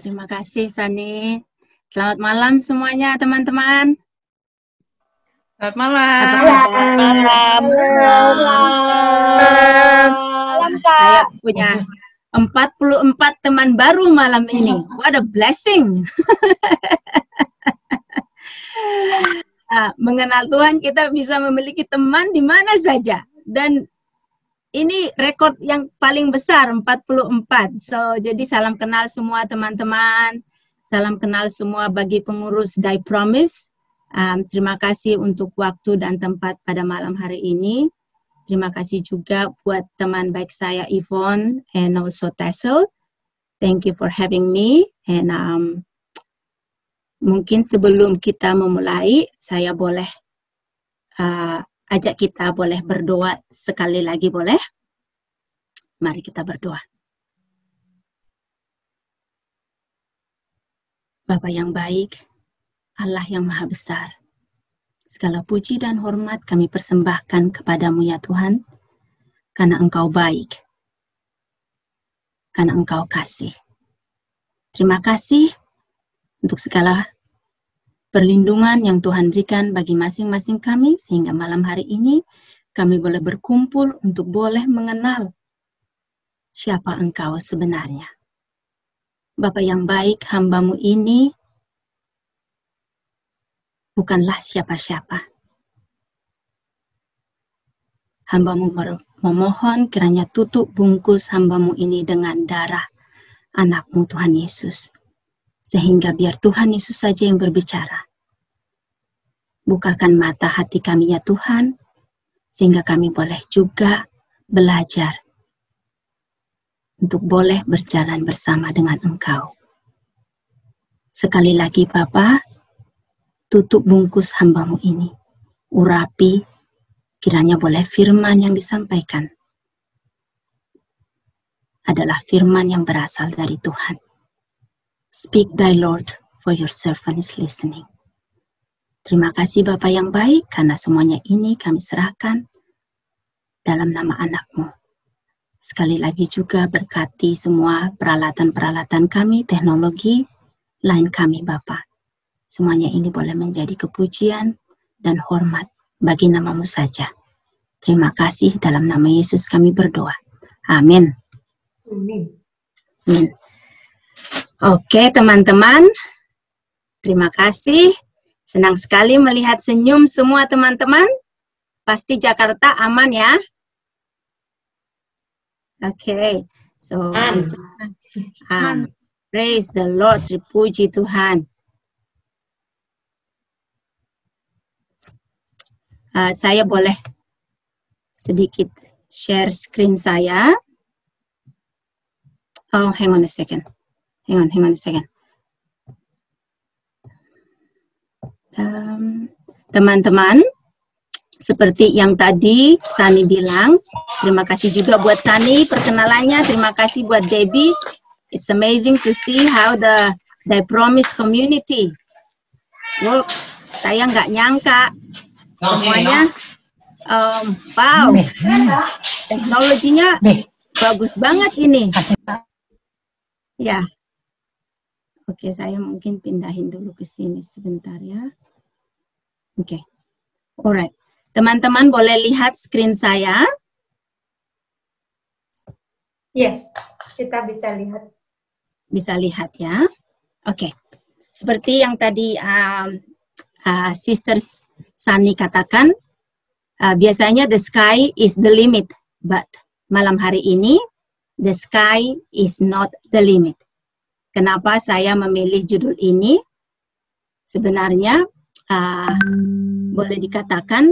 Terima kasih, Sani. Selamat malam semuanya, teman-teman. Selamat malam. Malam, Kak. Saya punya 44 teman baru malam ini. What a blessing. Mengenal Tuhan, kita bisa memiliki teman di mana saja. Dan ini rekor yang paling besar, 44. So, jadi salam kenal semua teman-teman. Salam kenal semua bagi pengurus Die Promise. Terima kasih untuk waktu dan tempat pada malam hari ini. Terima kasih juga buat teman baik saya Yvonne and also Tessel. Thank you for having me. And mungkin sebelum kita memulai, saya boleh ajak kita boleh berdoa sekali lagi, boleh? Mari kita berdoa. Bapa yang baik, Allah yang maha besar, segala puji dan hormat kami persembahkan kepadamu ya Tuhan, karena Engkau baik, karena Engkau kasih. Terima kasih untuk segala perlindungan yang Tuhan berikan bagi masing-masing kami, sehingga malam hari ini kami boleh berkumpul untuk boleh mengenal siapa Engkau sebenarnya. Bapa yang baik, hamba-Mu ini bukanlah siapa-siapa. Hamba-Mu memohon kiranya tutup bungkus hamba-Mu ini dengan darah anak-Mu Tuhan Yesus. Sehingga biar Tuhan Yesus saja yang berbicara. Bukakan mata hati kami ya Tuhan, sehingga kami boleh juga belajar untuk boleh berjalan bersama dengan Engkau. Sekali lagi Bapa, tutup bungkus hamba-Mu ini. Urapi, kiranya boleh firman yang disampaikan adalah firman yang berasal dari Tuhan. Speak thy Lord, for your servant is listening. Terima kasih Bapa yang baik, karena semuanya ini kami serahkan dalam nama anak-Mu. Sekali lagi juga berkati semua peralatan-peralatan kami, teknologi lain kami Bapa. Semuanya ini boleh menjadi kepujian dan hormat bagi nama-Mu saja. Terima kasih, dalam nama Yesus kami berdoa. Amin. Amin. Amin. Oke teman-teman, terima kasih. Senang sekali melihat senyum semua teman-teman. Pasti Jakarta aman ya. Oke, so praise the Lord, terpuji Tuhan. Saya boleh sedikit share screen saya. Oh, hang on a second. Teman-teman, seperti yang tadi Sani bilang, terima kasih juga buat Sani perkenalannya, terima kasih buat Debbie. It's amazing to see how the Promise community work. Saya nggak nyangka semuanya, wow, teknologinya bagus banget ini. Ya, oke, saya mungkin pindahin dulu ke sini sebentar ya. Oke, alright. Teman-teman boleh lihat screen saya? Yes, kita bisa lihat. Bisa lihat ya. Oke, seperti yang tadi Sister Sani katakan, biasanya the sky is the limit, but malam hari ini the sky is not the limit. Kenapa saya memilih judul ini? Sebenarnya boleh dikatakan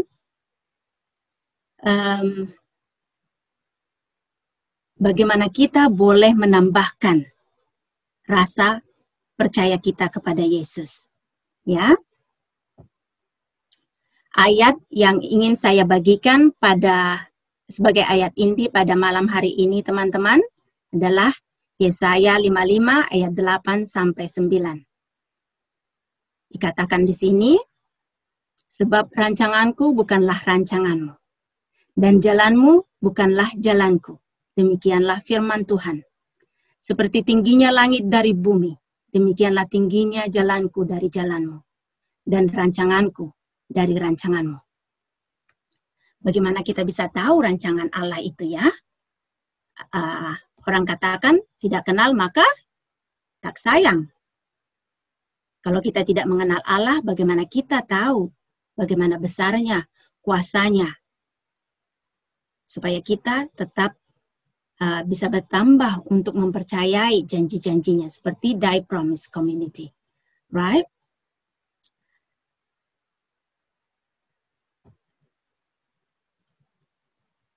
bagaimana kita boleh menambahkan rasa percaya kita kepada Yesus. Ya. Ayat yang ingin saya bagikan sebagai ayat inti pada malam hari ini teman-teman adalah Yesaya 55 ayat 8 sampai 9. Dikatakan di sini, sebab rancanganku bukanlah rancanganmu, dan jalanmu bukanlah jalanku. Demikianlah firman Tuhan. Seperti tingginya langit dari bumi, demikianlah tingginya jalanku dari jalanmu, dan rancanganku dari rancanganmu. Bagaimana kita bisa tahu rancangan Allah itu ya? Orang katakan tidak kenal maka tak sayang. Kalau kita tidak mengenal Allah, bagaimana kita tahu bagaimana besarnya, kuasanya, supaya kita tetap bisa bertambah untuk mempercayai janji-janjinya seperti Die Promise Community, right?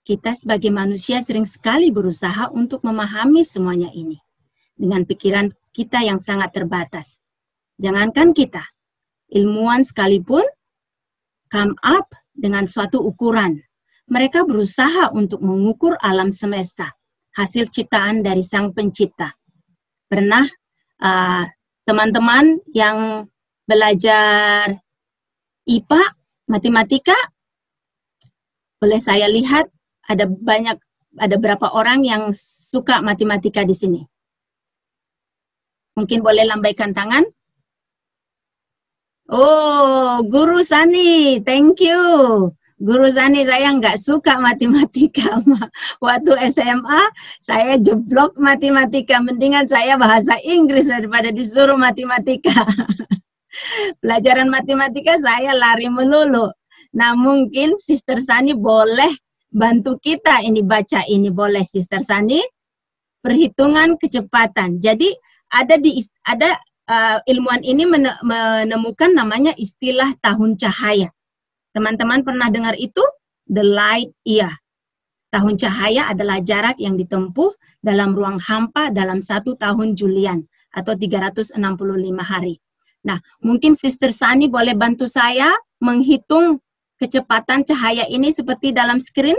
Kita sebagai manusia sering sekali berusaha untuk memahami semuanya ini dengan pikiran kita yang sangat terbatas. Jangankan kita, ilmuwan sekalipun come up dengan suatu ukuran. Mereka berusaha untuk mengukur alam semesta, hasil ciptaan dari Sang Pencipta. Pernah teman-teman yang belajar IPA, matematika, boleh saya lihat ada berapa orang yang suka matematika di sini? Mungkin boleh lambaikan tangan. Oh, Guru Sani, thank you. Guru Sani, saya nggak suka matematika. Waktu SMA, saya jeblok matematika. Mendingan saya bahasa Inggris daripada disuruh matematika. Pelajaran matematika saya lari melulu. Nah, mungkin Sister Sani boleh bantu kita ini baca ini, boleh Sister Sani? Perhitungan kecepatan. Jadi ada ilmuwan ini menemukan namanya istilah tahun cahaya. Teman-teman pernah dengar itu? The light year. Tahun cahaya adalah jarak yang ditempuh dalam ruang hampa dalam 1 tahun Julian atau 365 hari. Nah, mungkin Sister Sani boleh bantu saya menghitung kecepatan cahaya ini seperti dalam screen?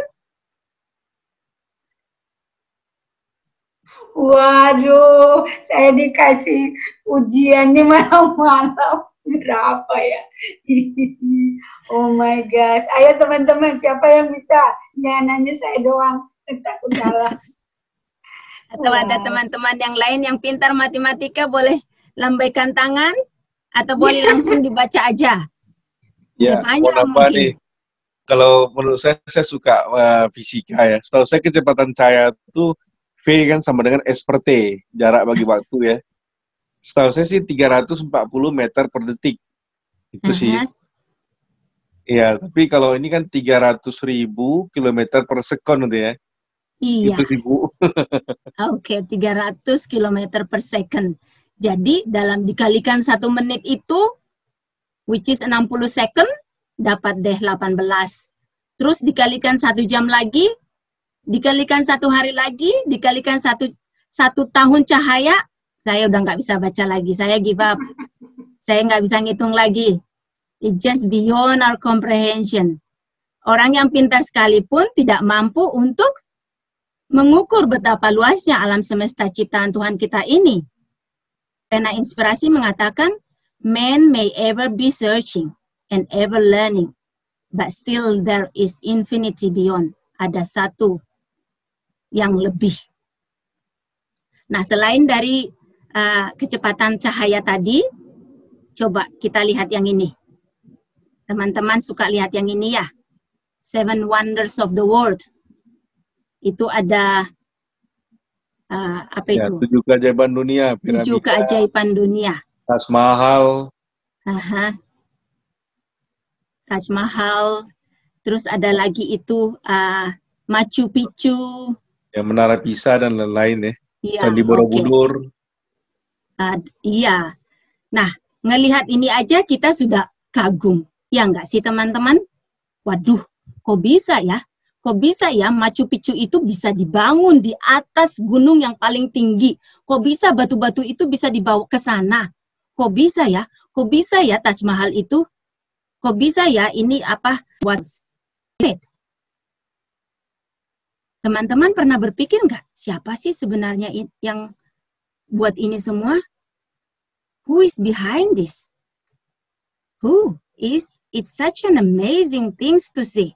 Waduh, saya dikasih ujian nih malam-malam. Berapa ya? Oh my gosh. Ayo teman-teman, siapa yang bisa? Jangan nanya saya doang. Takut kalah. Atau ada teman-teman yang lain yang pintar matematika boleh lambaikan tangan? Atau boleh langsung dibaca aja? Ya, mau nambah nih. Kalau menurut saya suka fisika ya. Setahu saya kecepatan cahaya itu V kan sama dengan S per T, jarak bagi waktu ya. Setahu saya sih 340 meter per detik. Itu sih. Iya, tapi kalau ini kan 300.000 kilometer per sekon gitu ya. Iya. Itu sih, Bu. Oke, 300 kilometer per second. Jadi dalam dikalikan 1 menit itu, which is 60 second, dapat deh 18. Terus dikalikan 1 jam lagi, dikalikan 1 hari lagi, dikalikan satu tahun cahaya, saya udah nggak bisa baca lagi. Saya give up. Saya nggak bisa ngitung lagi. It's just beyond our comprehension. Orang yang pintar sekalipun tidak mampu untuk mengukur betapa luasnya alam semesta ciptaan Tuhan kita ini. Karena inspirasi mengatakan, man may ever be searching and ever learning, but still there is infinity beyond. Ada satu yang lebih. Nah, selain dari kecepatan cahaya tadi, coba kita lihat yang ini. Teman-teman suka lihat yang ini ya? 7 Wonders of the World. Itu ada apa ya, itu? 7 keajaiban dunia. 7 keajaiban dunia. Taj Mahal. Taj Mahal. Terus ada lagi itu Machu Picchu. Ya, Menara Pisa dan lain-lain ya. Ya, Candi Borobudur. Iya. Nah, ngelihat ini aja kita sudah kagum. Ya enggak sih teman-teman? Waduh, kok bisa ya? Kok bisa ya Machu Picchu itu bisa dibangun di atas gunung yang paling tinggi? Kok bisa batu-batu itu bisa dibawa ke sana? Kok bisa ya? Kok bisa ya Taj Mahal itu? Kok bisa ya ini apa? Teman-teman pernah berpikir nggak? Siapa sih sebenarnya yang buat ini semua? Who is behind this? Who is? It's such an amazing things to see.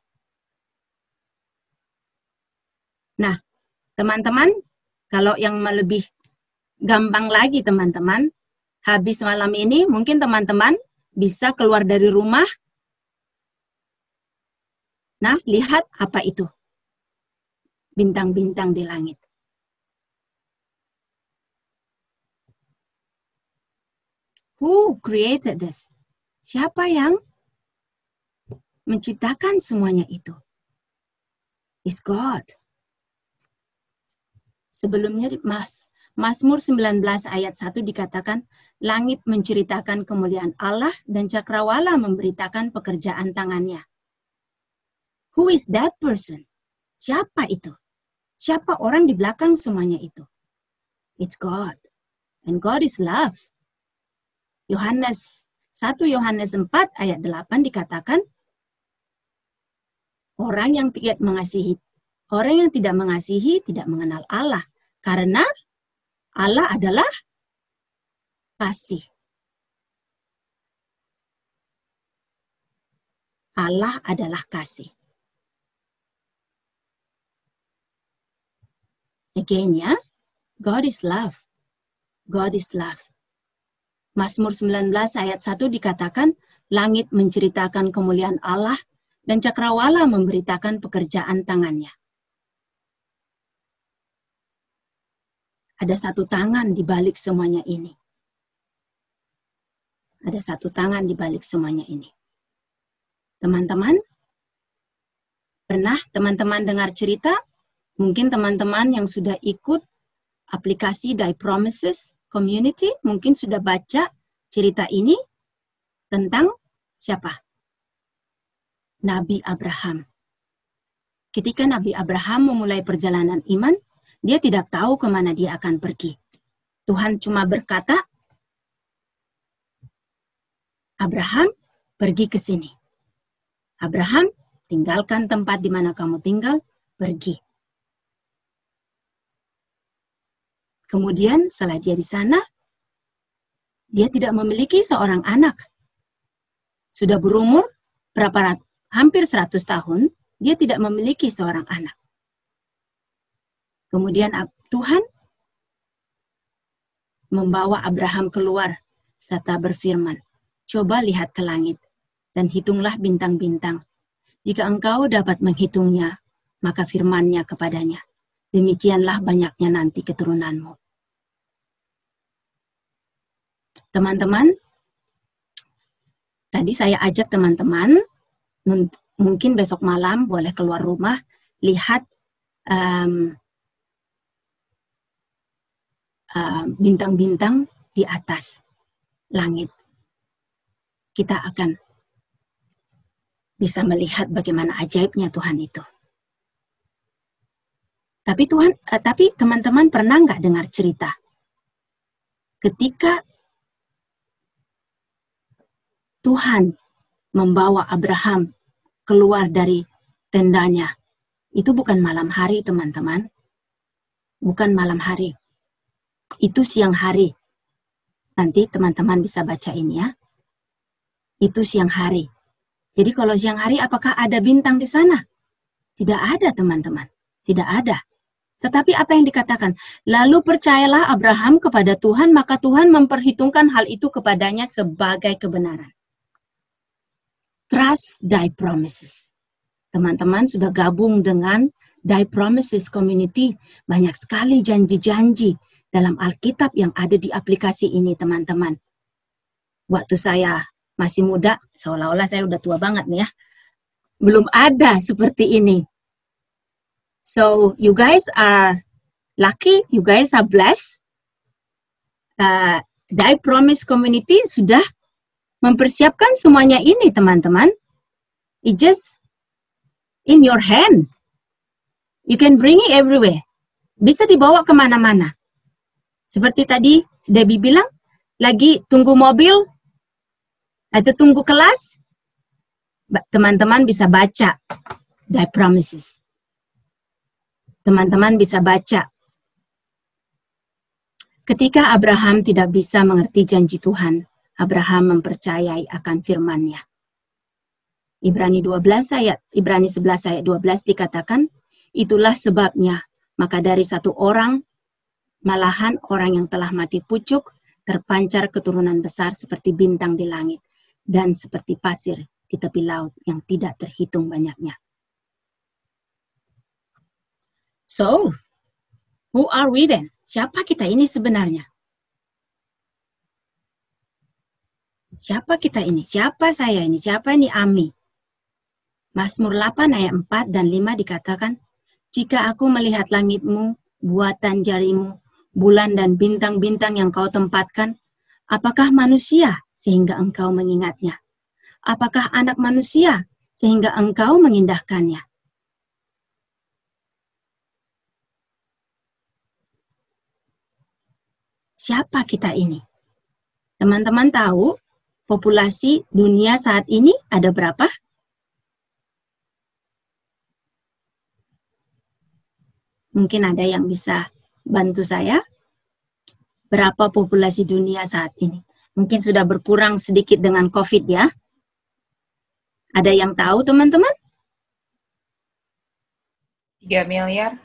Nah, teman-teman, kalau yang lebih gampang lagi teman-teman, habis malam ini mungkin teman-teman bisa keluar dari rumah. Nah, lihat apa itu? Bintang-bintang di langit. Who created this? Siapa yang menciptakan semuanya itu? Is God. Sebelumnya Mazmur 19 ayat 1 dikatakan, langit menceritakan kemuliaan Allah dan cakrawala memberitakan pekerjaan tangannya. Who is that person? Siapa itu? Siapa orang di belakang semuanya itu? It's God. And God is love. 1 Yohanes 4 ayat 8 dikatakan, orang yang tidak mengasihi tidak mengenal Allah, karena Allah adalah kasih. Allah adalah kasih. Again ya, God is love. God is love. Mazmur 19 ayat 1 dikatakan, langit menceritakan kemuliaan Allah dan cakrawala memberitakan pekerjaan tangannya. Ada satu tangan di balik semuanya ini. Ada satu tangan di balik semuanya ini. Teman-teman, pernah teman-teman dengar cerita? Mungkin teman-teman yang sudah ikut aplikasi Die Promises Community, mungkin sudah baca cerita ini tentang siapa? Nabi Abraham. Ketika Nabi Abraham memulai perjalanan iman, dia tidak tahu kemana dia akan pergi. Tuhan cuma berkata, Abraham, pergi ke sini. Abraham, tinggalkan tempat di mana kamu tinggal, pergi. Kemudian setelah dia di sana, dia tidak memiliki seorang anak. Sudah berumur hampir 100 tahun, dia tidak memiliki seorang anak. Kemudian Tuhan membawa Abraham keluar serta berfirman, coba lihat ke langit dan hitunglah bintang-bintang. Jika engkau dapat menghitungnya, maka firman-Nya kepadanya, demikianlah banyaknya nanti keturunanmu. Teman-teman, tadi saya ajak teman-teman, mungkin besok malam boleh keluar rumah, lihat bintang-bintang di atas langit. Kita akan bisa melihat bagaimana ajaibnya Tuhan itu. Tapi teman-teman pernah nggak dengar cerita? Ketika Tuhan membawa Abraham keluar dari tendanya, itu bukan malam hari, teman-teman. Bukan malam hari. Itu siang hari. Nanti teman-teman bisa baca ini ya. Itu siang hari. Jadi kalau siang hari apakah ada bintang di sana? Tidak ada, teman-teman. Tidak ada. Tetapi apa yang dikatakan? Lalu percayalah Abraham kepada Tuhan, maka Tuhan memperhitungkan hal itu kepadanya sebagai kebenaran. Trust Die Promises. Teman-teman sudah gabung dengan Die Promises Community. Banyak sekali janji-janji dalam Alkitab yang ada di aplikasi ini, teman-teman. Waktu saya masih muda, seolah-olah saya udah tua banget nih ya. Belum ada seperti ini. So, you guys are lucky, you guys are blessed. Die Promise Community sudah mempersiapkan semuanya ini, teman-teman. It just in your hand. You can bring it everywhere. Bisa dibawa kemana-mana. Seperti tadi Debbie bilang, lagi tunggu mobil, atau tunggu kelas, teman-teman bisa baca Die Promises. Teman-teman bisa baca. Ketika Abraham tidak bisa mengerti janji Tuhan, Abraham mempercayai akan firman-Nya. Ibrani 11 ayat 12 dikatakan, itulah sebabnya, maka dari satu orang, malahan orang yang telah mati pucuk, terpancar keturunan besar seperti bintang di langit dan seperti pasir di tepi laut yang tidak terhitung banyaknya. So, who are we then? Siapa kita ini sebenarnya? Siapa kita ini? Siapa saya ini? Siapa ini Ami? Mazmur 8 ayat 4 dan 5 dikatakan, jika aku melihat langitmu, buatan jarimu, bulan dan bintang-bintang yang kau tempatkan, apakah manusia sehingga engkau mengingatnya? Apakah anak manusia sehingga engkau mengindahkannya? Siapa kita ini? Teman-teman tahu populasi dunia saat ini ada berapa? Mungkin ada yang bisa bantu saya. Berapa populasi dunia saat ini? Mungkin sudah berkurang sedikit dengan COVID ya. Ada yang tahu teman-teman? 3 miliar.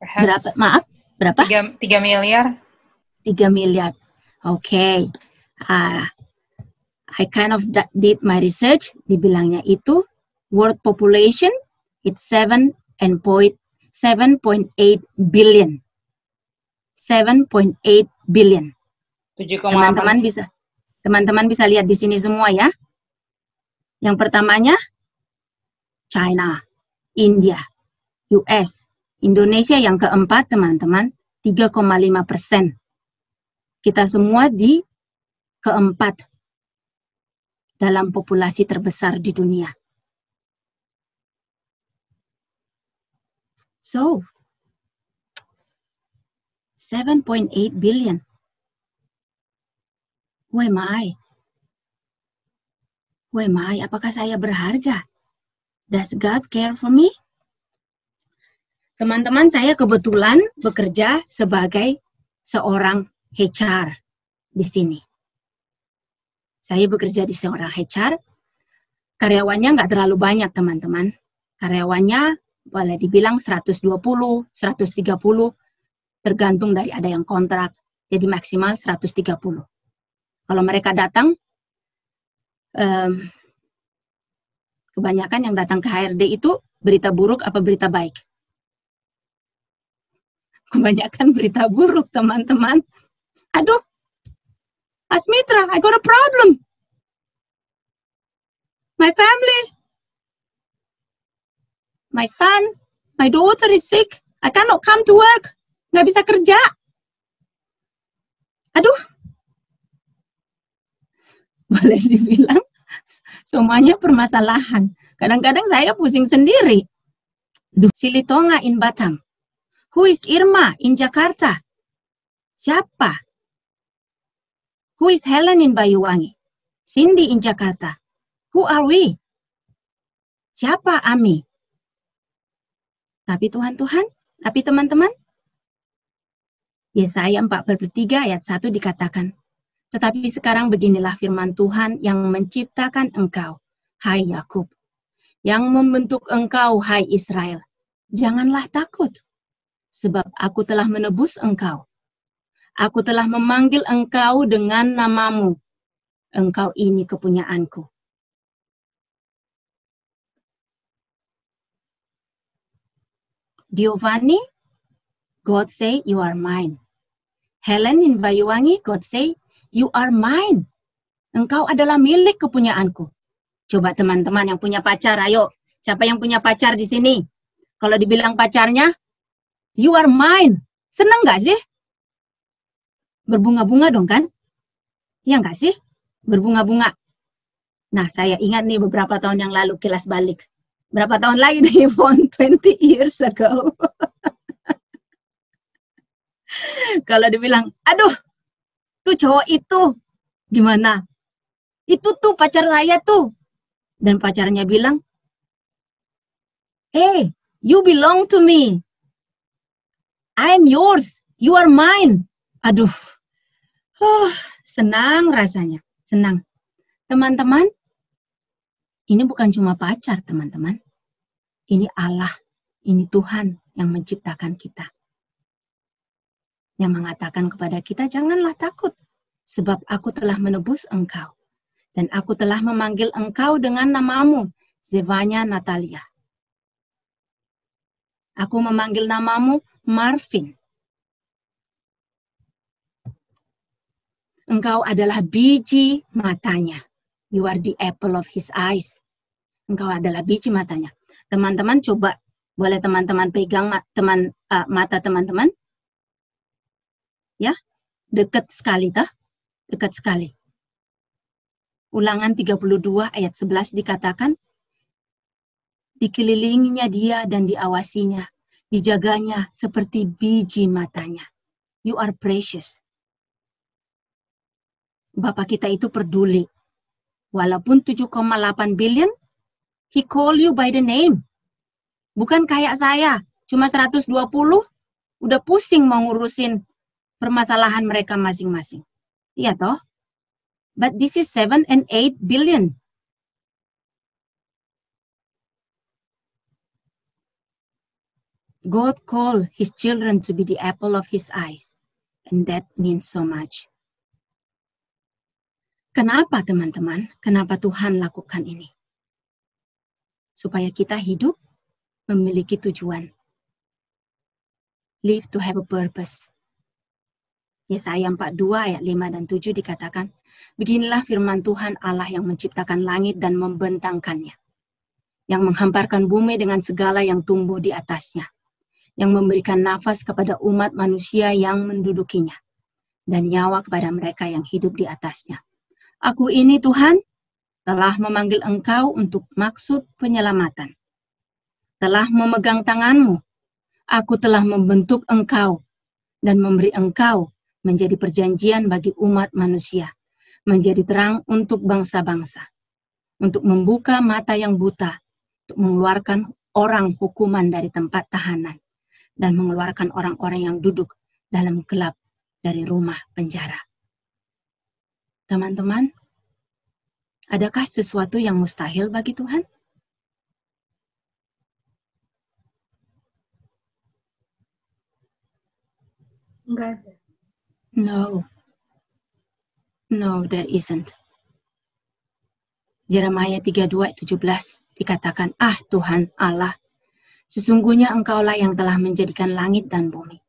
Perhaps. Berapa? Maaf, berapa? 3 miliar. 3 miliar. Okay. I kind of did my research. Dibilangnya itu world population it's 7.8 billion. 7.8 billion. 7,8. Teman-teman bisa lihat di sini semua ya. Yang pertamanya China, India, US, Indonesia yang keempat teman-teman 3,5%. Kita semua di keempat dalam populasi terbesar di dunia. So, 7.8 billion. Who am I? Who am I? Apakah saya berharga? Does God care for me? Teman-teman, saya kebetulan bekerja sebagai seorang HR di sini. Saya bekerja di seorang HR. Karyawannya nggak terlalu banyak, teman-teman. Karyawannya boleh dibilang 120, 130, tergantung dari ada yang kontrak. Jadi maksimal 130. Kalau mereka datang, kebanyakan yang datang ke HRD itu berita buruk apa berita baik? Kebanyakan berita buruk, teman-teman. Aduh, Asmitra, I got a problem. My family, my son, my daughter is sick. I cannot come to work. Nggak bisa kerja. Aduh. Boleh dibilang semuanya permasalahan. Kadang-kadang saya pusing sendiri. Silitonga in Batam. Who is Irma in Jakarta? Siapa? Who is Helen in Banyuwangi? Cindy in Jakarta. Who are we? Siapa Ami? Tapi Tuhan, tapi teman-teman, Yesaya 43 ayat 1 dikatakan, tetapi sekarang beginilah firman Tuhan yang menciptakan engkau, hai Yakub, yang membentuk engkau, hai Israel. Janganlah takut, sebab aku telah menebus engkau. Aku telah memanggil engkau dengan namamu. Engkau ini kepunyaanku. Giovanni, God say you are mine. Helen in Banyuwangi, God say you are mine. Engkau adalah milik kepunyaanku. Coba teman-teman yang punya pacar, ayo. Siapa yang punya pacar di sini? Kalau dibilang pacarnya, you are mine. Seneng gak sih? Berbunga-bunga dong kan? Iya nggak sih? Berbunga-bunga. Nah, saya ingat nih beberapa tahun yang lalu kilas balik. Berapa tahun lagi nih, Yvonne? 20 years ago. Kalau dibilang, aduh, tuh cowok itu, gimana? Itu tuh pacar saya tuh. Dan pacarnya bilang, hey, you belong to me. I'm yours. You are mine. Aduh, senang rasanya, senang. Teman-teman, ini bukan cuma pacar, teman-teman. Ini Allah, ini Tuhan yang menciptakan kita. yang mengatakan kepada kita, janganlah takut, sebab aku telah menebus engkau. Dan aku telah memanggil engkau dengan namamu, Zevanya Natalia. Aku memanggil namamu Marvin. Engkau adalah biji matanya. You are the apple of his eyes. Engkau adalah biji matanya. Teman-teman coba, boleh teman-teman pegang mata teman-teman? Ya, dekat sekali, dekat sekali. Ulangan 32 ayat 11 dikatakan, dikelilinginya dia dan diawasinya, dijaganya seperti biji matanya. You are precious. Bapak kita itu peduli. Walaupun 7,8 billion, he call you by the name. Bukan kayak saya, cuma 120, udah pusing mau ngurusin permasalahan mereka masing-masing. Iya toh? But this is 7 and 8 billion. God called his children to be the apple of his eyes. And that means so much. Kenapa teman-teman? Kenapa Tuhan lakukan ini? Supaya kita hidup memiliki tujuan. Live to have a purpose. Yesaya 42 ayat 5 dan 7 dikatakan, beginilah firman Tuhan Allah yang menciptakan langit dan membentangkannya, yang menghamparkan bumi dengan segala yang tumbuh di atasnya, yang memberikan nafas kepada umat manusia yang mendudukinya, dan nyawa kepada mereka yang hidup di atasnya. Aku ini Tuhan, telah memanggil engkau untuk maksud penyelamatan. Telah memegang tanganmu, aku telah membentuk engkau, dan memberi engkau menjadi perjanjian bagi umat manusia, menjadi terang untuk bangsa-bangsa, untuk membuka mata yang buta, untuk mengeluarkan orang hukuman dari tempat tahanan, dan mengeluarkan orang-orang yang duduk dalam gelap dari rumah penjara. Teman-teman, adakah sesuatu yang mustahil bagi Tuhan? Enggak ada. No, there isn't. Yeremia 32:17 dikatakan, Tuhan Allah, sesungguhnya engkaulah yang telah menjadikan langit dan bumi.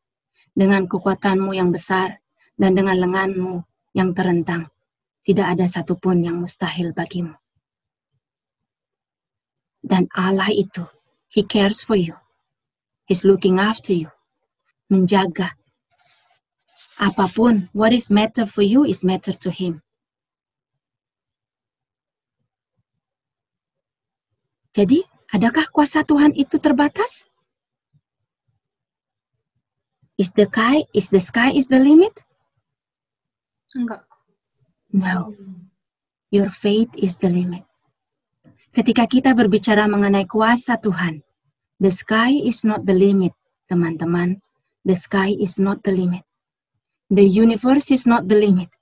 Dengan kekuatanmu yang besar dan dengan lenganmu yang terentang, tidak ada satupun yang mustahil bagimu. Dan Allah itu, He cares for you. He's looking after you. Menjaga. Apapun, what is matter for you is matter to Him. Jadi, adakah kuasa Tuhan itu terbatas? Is the sky the limit? Enggak. No. Your faith is the limit. Ketika kita berbicara mengenai kuasa Tuhan, the sky is not the limit, teman-teman. The sky is not the limit. The universe is not the limit.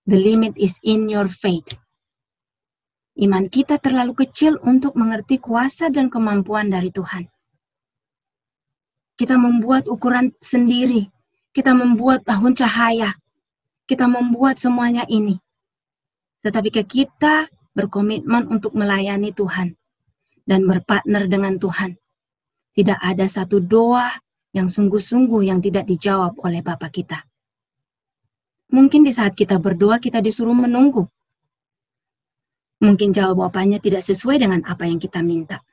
The limit is in your faith. Iman kita terlalu kecil untuk mengerti kuasa dan kemampuan dari Tuhan. Kita membuat ukuran sendiri. Kita membuat tahun cahaya. Kita membuat semuanya ini. Tetapi kita berkomitmen untuk melayani Tuhan dan berpartner dengan Tuhan. Tidak ada satu doa yang sungguh-sungguh yang tidak dijawab oleh Bapa kita. Mungkin di saat kita berdoa, kita disuruh menunggu. Mungkin jawabannya tidak sesuai dengan apa yang kita minta.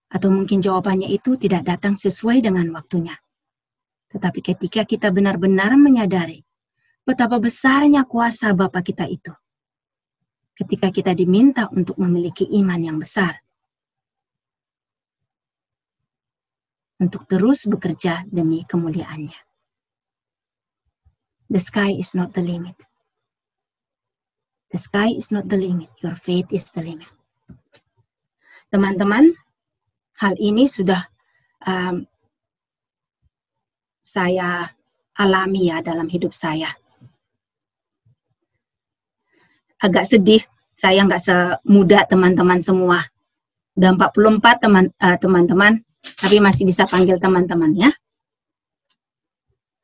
Atau mungkin jawabannya itu tidak datang sesuai dengan waktunya. Tetapi ketika kita benar-benar menyadari betapa besarnya kuasa Bapa kita itu, ketika kita diminta untuk memiliki iman yang besar, untuk terus bekerja demi kemuliaannya. The sky is not the limit. The sky is not the limit. Your faith is the limit. Teman-teman, hal ini sudah saya alami ya dalam hidup saya. Agak sedih, saya nggak semuda teman-teman semua. Udah 44 teman-teman, tapi masih bisa panggil teman-teman ya.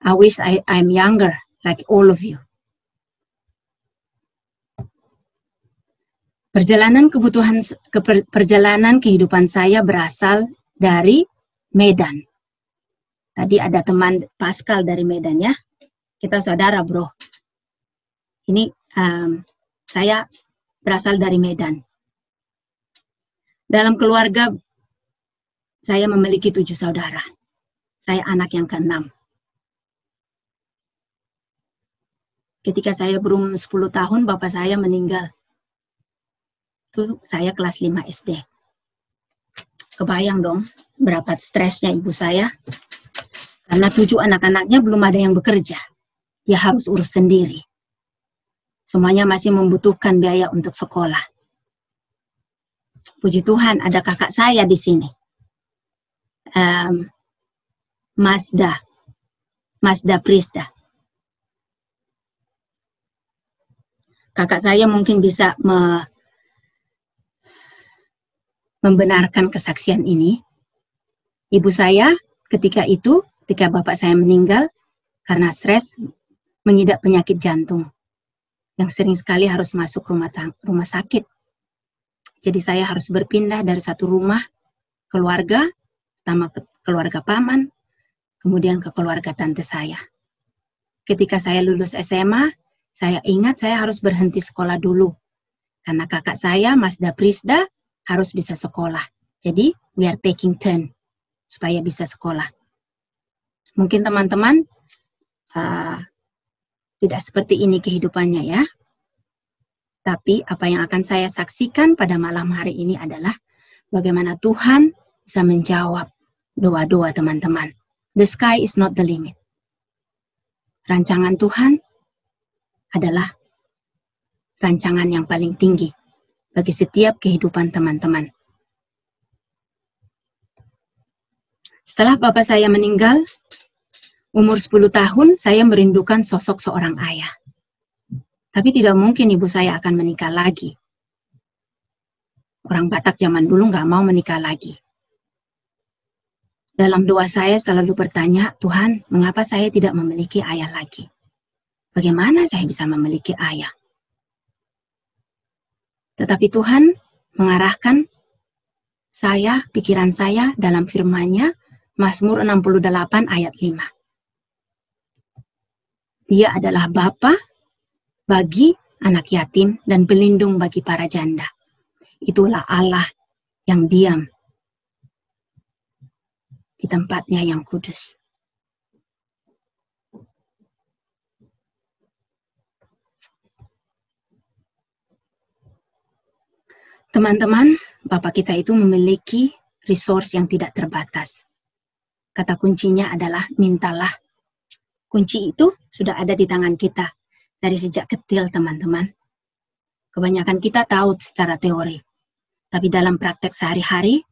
I wish I'm younger like all of you. Perjalanan kehidupan saya berasal dari Medan. Tadi ada teman Pascal dari Medan ya. Kita saudara bro. Ini saya berasal dari Medan. Dalam keluarga saya memiliki 7 saudara. Saya anak yang ke-6. Ketika saya berumur 10 tahun, bapak saya meninggal. Itu saya kelas 5 SD. Kebayang dong berapa stresnya ibu saya. Karena 7 anak-anaknya belum ada yang bekerja. Dia harus urus sendiri. Semuanya masih membutuhkan biaya untuk sekolah. Puji Tuhan ada kakak saya di sini. Mazda Prisda. Kakak saya mungkin bisa membenarkan kesaksian ini. Ibu saya ketika bapak saya meninggal karena stres mengidap penyakit jantung yang sering sekali harus masuk rumah sakit. Jadi saya harus berpindah dari satu rumah keluarga, pertama ke keluarga paman, kemudian ke keluarga tante saya. Ketika saya lulus SMA, saya ingat saya harus berhenti sekolah dulu. Karena kakak saya, Mazda Prisda, harus bisa sekolah. Jadi, we are taking turn supaya bisa sekolah. Mungkin teman-teman tidak seperti ini kehidupannya ya. Tapi apa yang akan saya saksikan pada malam hari ini adalah bagaimana Tuhan bisa menjawab doa-doa teman-teman. The sky is not the limit. Rancangan Tuhan adalah rancangan yang paling tinggi bagi setiap kehidupan teman-teman. Setelah bapak saya meninggal, umur 10 tahun, saya merindukan sosok seorang ayah. Tapi tidak mungkin ibu saya akan menikah lagi. Orang Batak zaman dulu nggak mau menikah lagi. Dalam doa saya selalu bertanya, Tuhan, mengapa saya tidak memiliki ayah lagi? Bagaimana saya bisa memiliki ayah? Tetapi Tuhan mengarahkan pikiran saya dalam firman-Nya, Mazmur 68 ayat 5. Dia adalah Bapa bagi anak yatim dan pelindung bagi para janda. Itulah Allah yang diam di tempatnya yang kudus. Teman-teman, Bapak kita itu memiliki resource yang tidak terbatas. Kata kuncinya adalah mintalah. Kunci itu sudah ada di tangan kita dari sejak kecil, teman-teman. Kebanyakan kita tahu secara teori, tapi dalam praktek sehari-hari,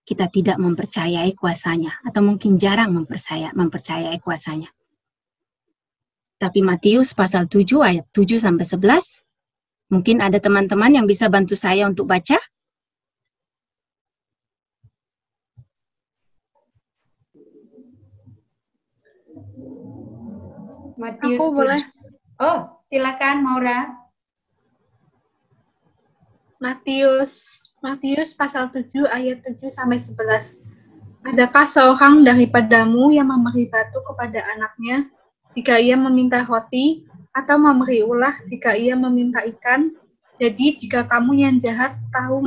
kita tidak mempercayai kuasanya, atau mungkin jarang mempercayai kuasanya. Tapi Matius pasal 7 ayat 7 sampai 11, mungkin ada teman-teman yang bisa bantu saya untuk baca? Matius. Aku boleh. Oh, silakan Maura. Matius pasal 7 ayat 7 sampai 11. Adakah seorang daripadamu yang memberi batu kepada anaknya jika ia meminta roti, atau memberi ulah jika ia meminta ikan? Jadi jika kamu yang jahat tahu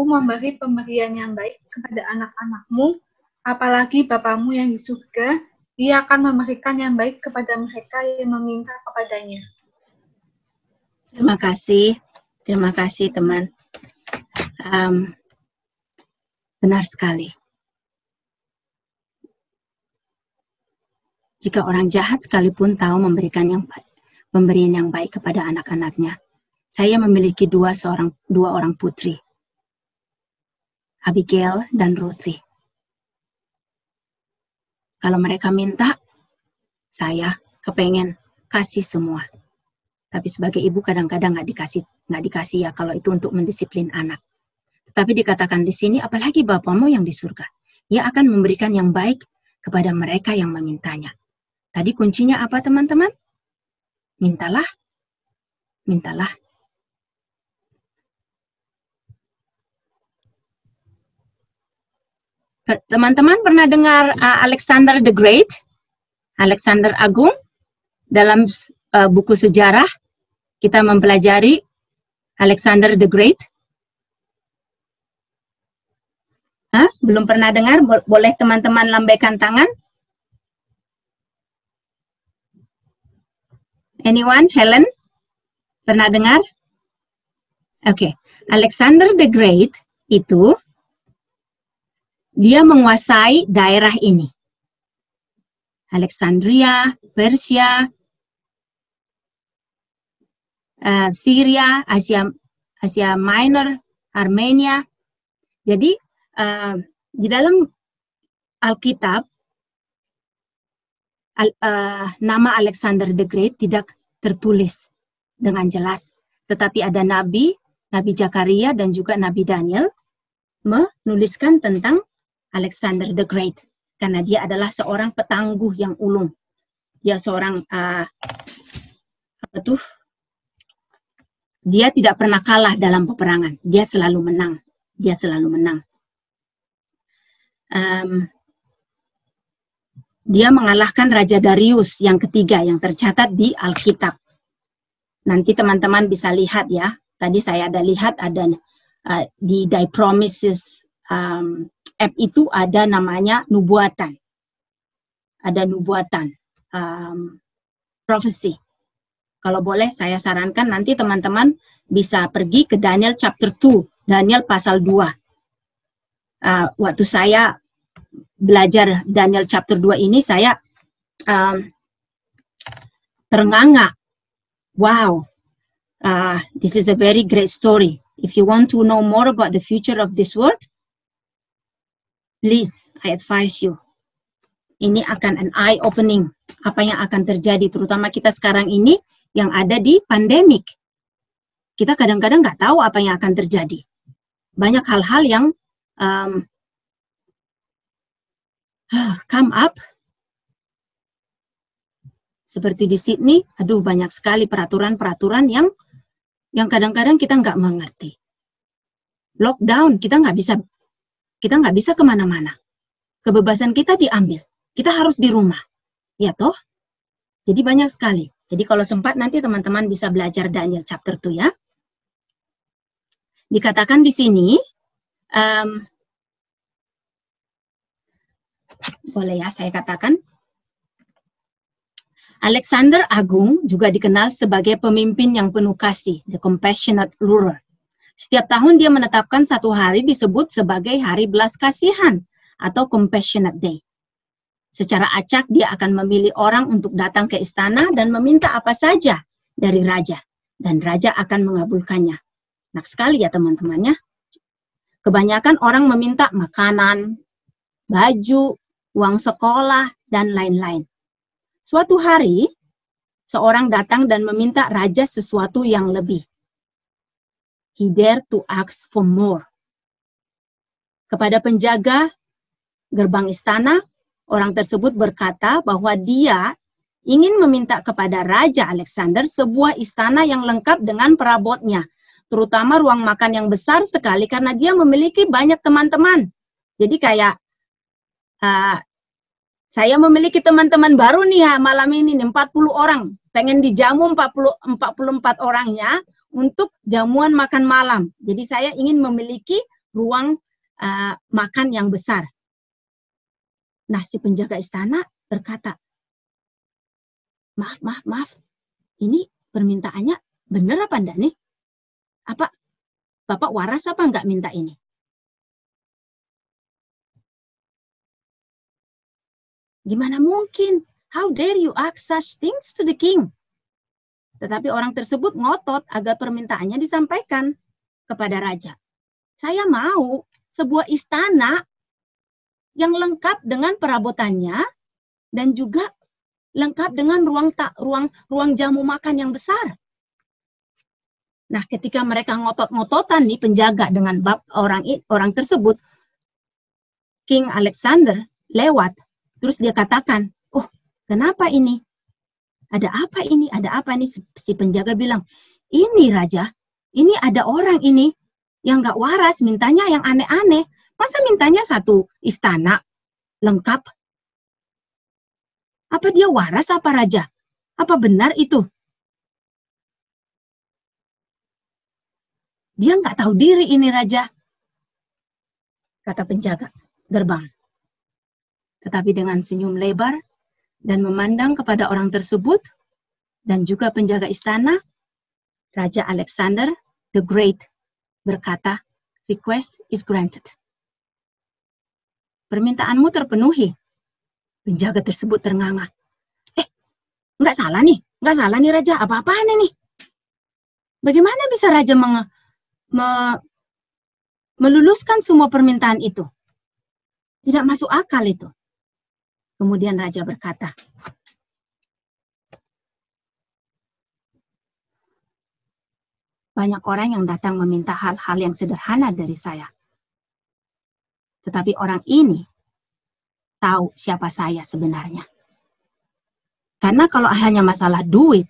memberi pemberian yang baik kepada anak-anakmu, apalagi Bapamu yang di surga, Dia akan memberikan yang baik kepada mereka yang meminta kepadanya. Terima kasih teman. Benar sekali. Jika orang jahat sekalipun tahu memberian yang baik kepada anak-anaknya. Saya memiliki dua orang putri, Abigail dan Ruthie. Kalau mereka minta, saya kepengen kasih semua. Tapi sebagai ibu kadang-kadang nggak dikasih ya kalau itu untuk mendisiplin anak. Tetapi dikatakan di sini, apalagi Bapamu yang di surga, Dia akan memberikan yang baik kepada mereka yang memintanya. Tadi kuncinya apa teman-teman? Mintalah, mintalah. Teman-teman pernah dengar Alexander the Great? Alexander Agung? Dalam buku sejarah kita mempelajari Alexander the Great. Hah? Belum pernah dengar? Boleh teman-teman lambaikan tangan? Anyone? Helen? Pernah dengar? Oke. Alexander the Great itu dia menguasai daerah ini. Alexandria, Persia, Syria, Asia Minor, Armenia. Jadi di dalam Alkitab nama Alexander the Great tidak tertulis dengan jelas, tetapi ada Nabi Zakaria dan juga Nabi Daniel menuliskan tentang Alexander the Great karena dia adalah seorang petangguh yang ulung. Dia seorang dia tidak pernah kalah dalam peperangan. Dia selalu menang. Dia selalu menang. Dia mengalahkan Raja Darius yang ketiga yang tercatat di Alkitab. Nanti teman-teman bisa lihat ya. Tadi saya ada lihat ada di Die Promises app itu ada namanya nubuatan. Ada nubuatan. Prophecy. Kalau boleh saya sarankan nanti teman-teman bisa pergi ke Daniel chapter 2. Daniel pasal 2. Waktu saya belajar Daniel chapter 2 ini saya terengah-engah. Wow, this is a very great story. If you want to know more about the future of this world, please, I advise you. Ini akan an eye-opening. Apa yang akan terjadi, terutama kita sekarang ini yang ada di pandemik. Kita kadang-kadang nggak tahu apa yang akan terjadi. Banyak hal-hal yang come up. Seperti di Sydney, aduh banyak sekali peraturan-peraturan yang kadang-kadang kita nggak mengerti. Lockdown, kita nggak bisa kemana-mana. Kebebasan kita diambil. Kita harus di rumah. Ya toh? Jadi banyak sekali. Jadi kalau sempat nanti teman-teman bisa belajar Daniel chapter 2 ya. Dikatakan di sini, boleh ya saya katakan, Alexander Agung juga dikenal sebagai pemimpin yang penuh kasih, the compassionate ruler. Setiap tahun dia menetapkan satu hari disebut sebagai hari belas kasihan atau compassionate day. Secara acak dia akan memilih orang untuk datang ke istana dan meminta apa saja dari raja. Dan raja akan mengabulkannya. Enak sekali ya teman-temannya. Kebanyakan orang meminta makanan, baju, uang sekolah, dan lain-lain. Suatu hari, seorang datang dan meminta raja sesuatu yang lebih. He dared to ask for more. Kepada penjaga gerbang istana, orang tersebut berkata bahwa dia ingin meminta kepada Raja Alexander sebuah istana yang lengkap dengan perabotnya, terutama ruang makan yang besar sekali karena dia memiliki banyak teman-teman. Jadi kayak saya memiliki teman-teman baru nih ya malam ini nih, 40 orang. Pengen dijamu 44 orangnya untuk jamuan makan malam. Jadi saya ingin memiliki ruang makan yang besar. Nah, si penjaga istana berkata, maaf, ini permintaannya bener apa enggak nih? Apa Bapak waras apa enggak minta ini? Gimana mungkin? How dare you ask such things to the king? Tetapi orang tersebut ngotot agar permintaannya disampaikan kepada raja. Saya mau sebuah istana yang lengkap dengan perabotannya dan juga lengkap dengan ruang jamu makan yang besar. Nah, ketika mereka ngotot-ngototan nih penjaga dengan orang tersebut, King Alexander lewat, terus dia katakan, "Oh, Kenapa ini? Ada apa ini? Ada apa ini? Si penjaga bilang, ini raja, ini ada orang ini yang gak waras, mintanya yang aneh-aneh. Masa mintanya satu istana lengkap? Apa dia waras apa raja? Apa benar itu? Dia nggak tahu diri ini raja, kata penjaga gerbang. Tetapi dengan senyum lebar dan memandang kepada orang tersebut dan juga penjaga istana, Raja Alexander the Great berkata, request is granted. Permintaanmu terpenuhi. Penjaga tersebut ternganga. Nggak salah nih raja, apa-apaan ini? Bagaimana bisa raja meluluskan semua permintaan itu? Tidak masuk akal itu. Kemudian raja berkata, banyak orang yang datang meminta hal-hal yang sederhana dari saya. Tetapi orang ini tahu siapa saya sebenarnya. Karena kalau hanya masalah duit,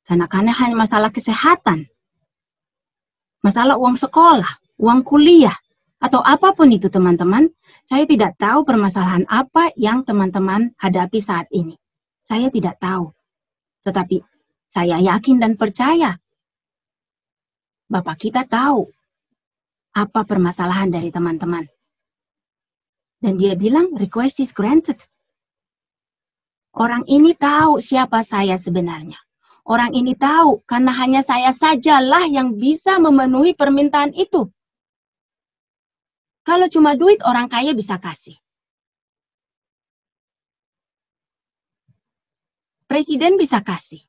karena hanya masalah kesehatan, masalah uang sekolah, uang kuliah, atau apapun itu teman-teman, saya tidak tahu permasalahan apa yang teman-teman hadapi saat ini. Saya tidak tahu. Tetapi saya yakin dan percaya Bapak kita tahu apa permasalahan dari teman-teman. Dan dia bilang, request is granted. Orang ini tahu siapa saya sebenarnya. Orang ini tahu karena hanya saya sajalah yang bisa memenuhi permintaan itu. Kalau cuma duit, orang kaya bisa kasih. Presiden bisa kasih.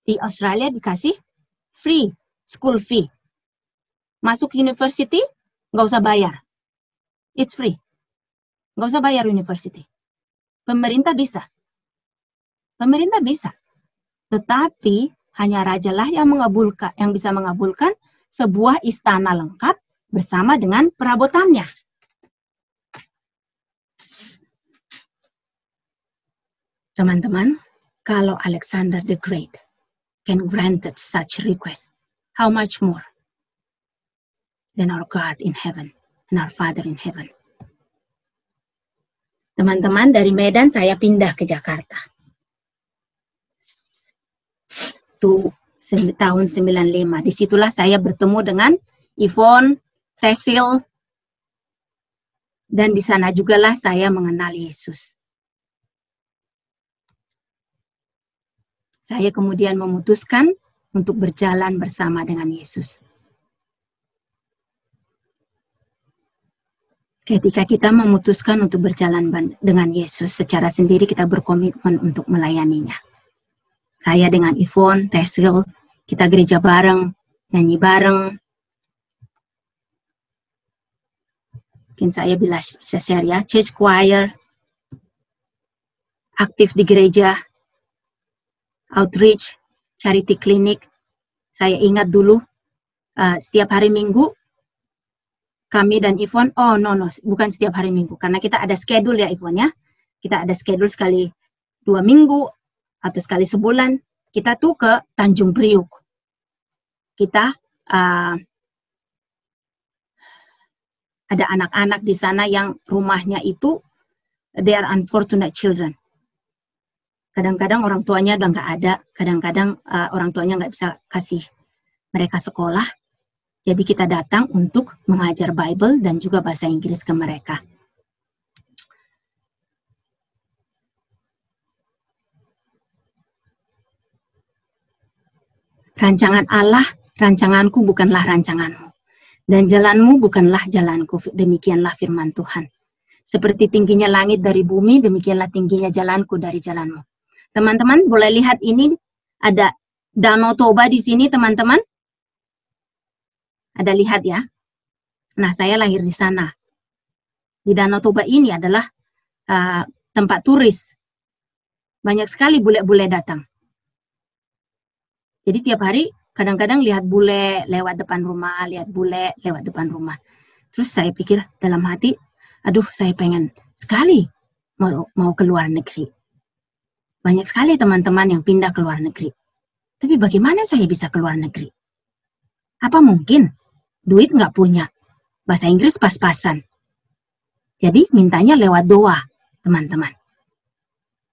Di Australia dikasih free school fee. Masuk university, nggak usah bayar. It's free. Nggak usah bayar university. Pemerintah bisa. Pemerintah bisa. Tetapi hanya rajalah yang bisa mengabulkan sebuah istana lengkap bersama dengan perabotannya. Teman-teman, kalau Alexander the Great can granted such request, how much more than our God in heaven and our Father in heaven. Teman-teman, dari Medan saya pindah ke Jakarta. Itu tahun 95. Disitulah saya bertemu dengan Yvonne, Tesil, dan di sana jugalah saya mengenal Yesus. Saya kemudian memutuskan untuk berjalan bersama dengan Yesus. Ketika kita memutuskan untuk berjalan dengan Yesus, secara sendiri kita berkomitmen untuk melayaninya. Saya dengan Yvonne, Tesil, kita gereja bareng, nyanyi bareng. Mungkin saya bila share ya, church choir, aktif di gereja, outreach, charity clinic. Saya ingat dulu, setiap hari Minggu, kami dan Yvonne, bukan setiap hari Minggu, karena kita ada schedule ya Yvonne ya. Kita ada schedule sekali 2 minggu atau sekali sebulan, kita tuh ke Tanjung Priuk. Kita ada anak-anak di sana yang rumahnya itu, they are unfortunate children. Kadang-kadang orang tuanya udah nggak ada, kadang-kadang orang tuanya nggak bisa kasih mereka sekolah. Jadi kita datang untuk mengajar Bible dan juga bahasa Inggris ke mereka. Rancangan Allah, rancanganku bukanlah rancanganmu. Dan jalanmu bukanlah jalanku, demikianlah firman Tuhan. Seperti tingginya langit dari bumi, demikianlah tingginya jalanku dari jalanmu. Teman-teman boleh lihat ini, ada Danau Toba di sini teman-teman. Ada lihat ya. Nah, saya lahir di sana. Di Danau Toba ini adalah tempat turis. Banyak sekali bule-bule datang. Jadi tiap hari kadang-kadang lihat bule lewat depan rumah, lihat bule lewat depan rumah. Terus saya pikir dalam hati, aduh saya pengen sekali mau ke luar negeri. Banyak sekali teman-teman yang pindah ke luar negeri. Tapi bagaimana saya bisa ke luar negeri? Apa mungkin? Duit nggak punya. Bahasa Inggris pas-pasan. Jadi mintanya lewat doa, teman-teman.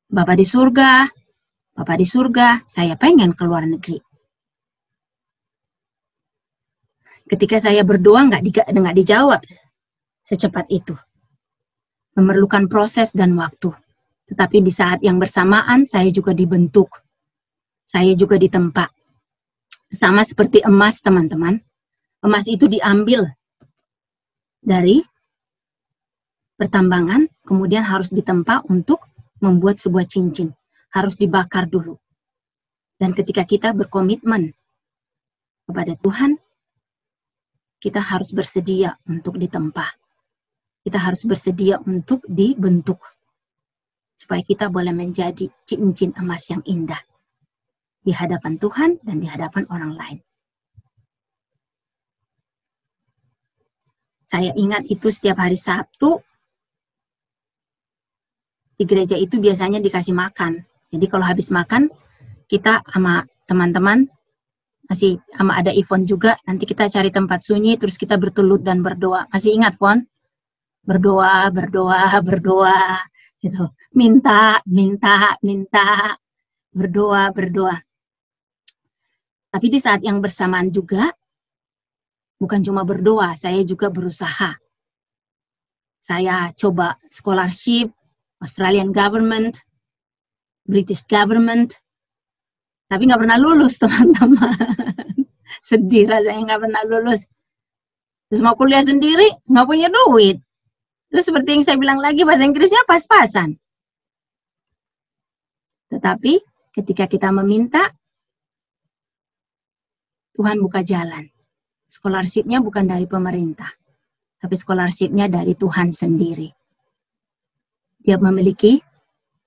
Bapak di surga, saya pengen ke luar negeri. Ketika saya berdoa nggak dijawab secepat itu. Memerlukan proses dan waktu. Tetapi di saat yang bersamaan saya juga dibentuk. Saya juga ditempa. Sama seperti emas, teman-teman. Emas itu diambil dari pertambangan, kemudian harus ditempa untuk membuat sebuah cincin. Harus dibakar dulu. Dan ketika kita berkomitmen kepada Tuhan, kita harus bersedia untuk ditempa. Kita harus bersedia untuk dibentuk. Supaya kita boleh menjadi cincin emas yang indah. Di hadapan Tuhan dan di hadapan orang lain. Saya ingat itu setiap hari Sabtu, di gereja itu biasanya dikasih makan. Jadi kalau habis makan, kita sama teman-teman, masih sama ada Ivon juga, nanti kita cari tempat sunyi, terus kita bertelut dan berdoa. Masih ingat, Von? Berdoa, gitu. Minta, berdoa. Tapi di saat yang bersamaan juga, bukan cuma berdoa, saya juga berusaha. Saya coba scholarship, Australian government, British government, tapi nggak pernah lulus, teman-teman. Sedih rasanya nggak pernah lulus. Terus mau kuliah sendiri, nggak punya duit. Terus seperti yang saya bilang lagi, bahasa Inggrisnya pas-pasan. Tetapi ketika kita meminta, Tuhan buka jalan. Scholarship-nya bukan dari pemerintah, tapi scholarship-nya dari Tuhan sendiri. Dia memiliki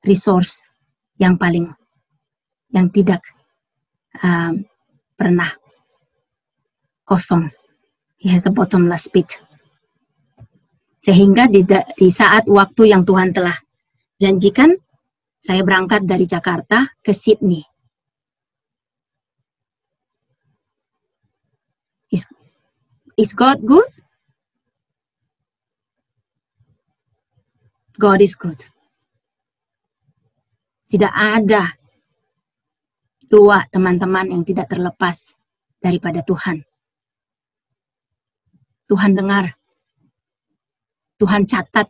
resource yang tidak pernah kosong. He has a bottomless pit. Sehingga di saat waktu yang Tuhan telah janjikan, saya berangkat dari Jakarta ke Sydney. Is God good? God is good. Tidak ada doa teman-teman yang tidak terlepas daripada Tuhan. Tuhan dengar. Tuhan catat.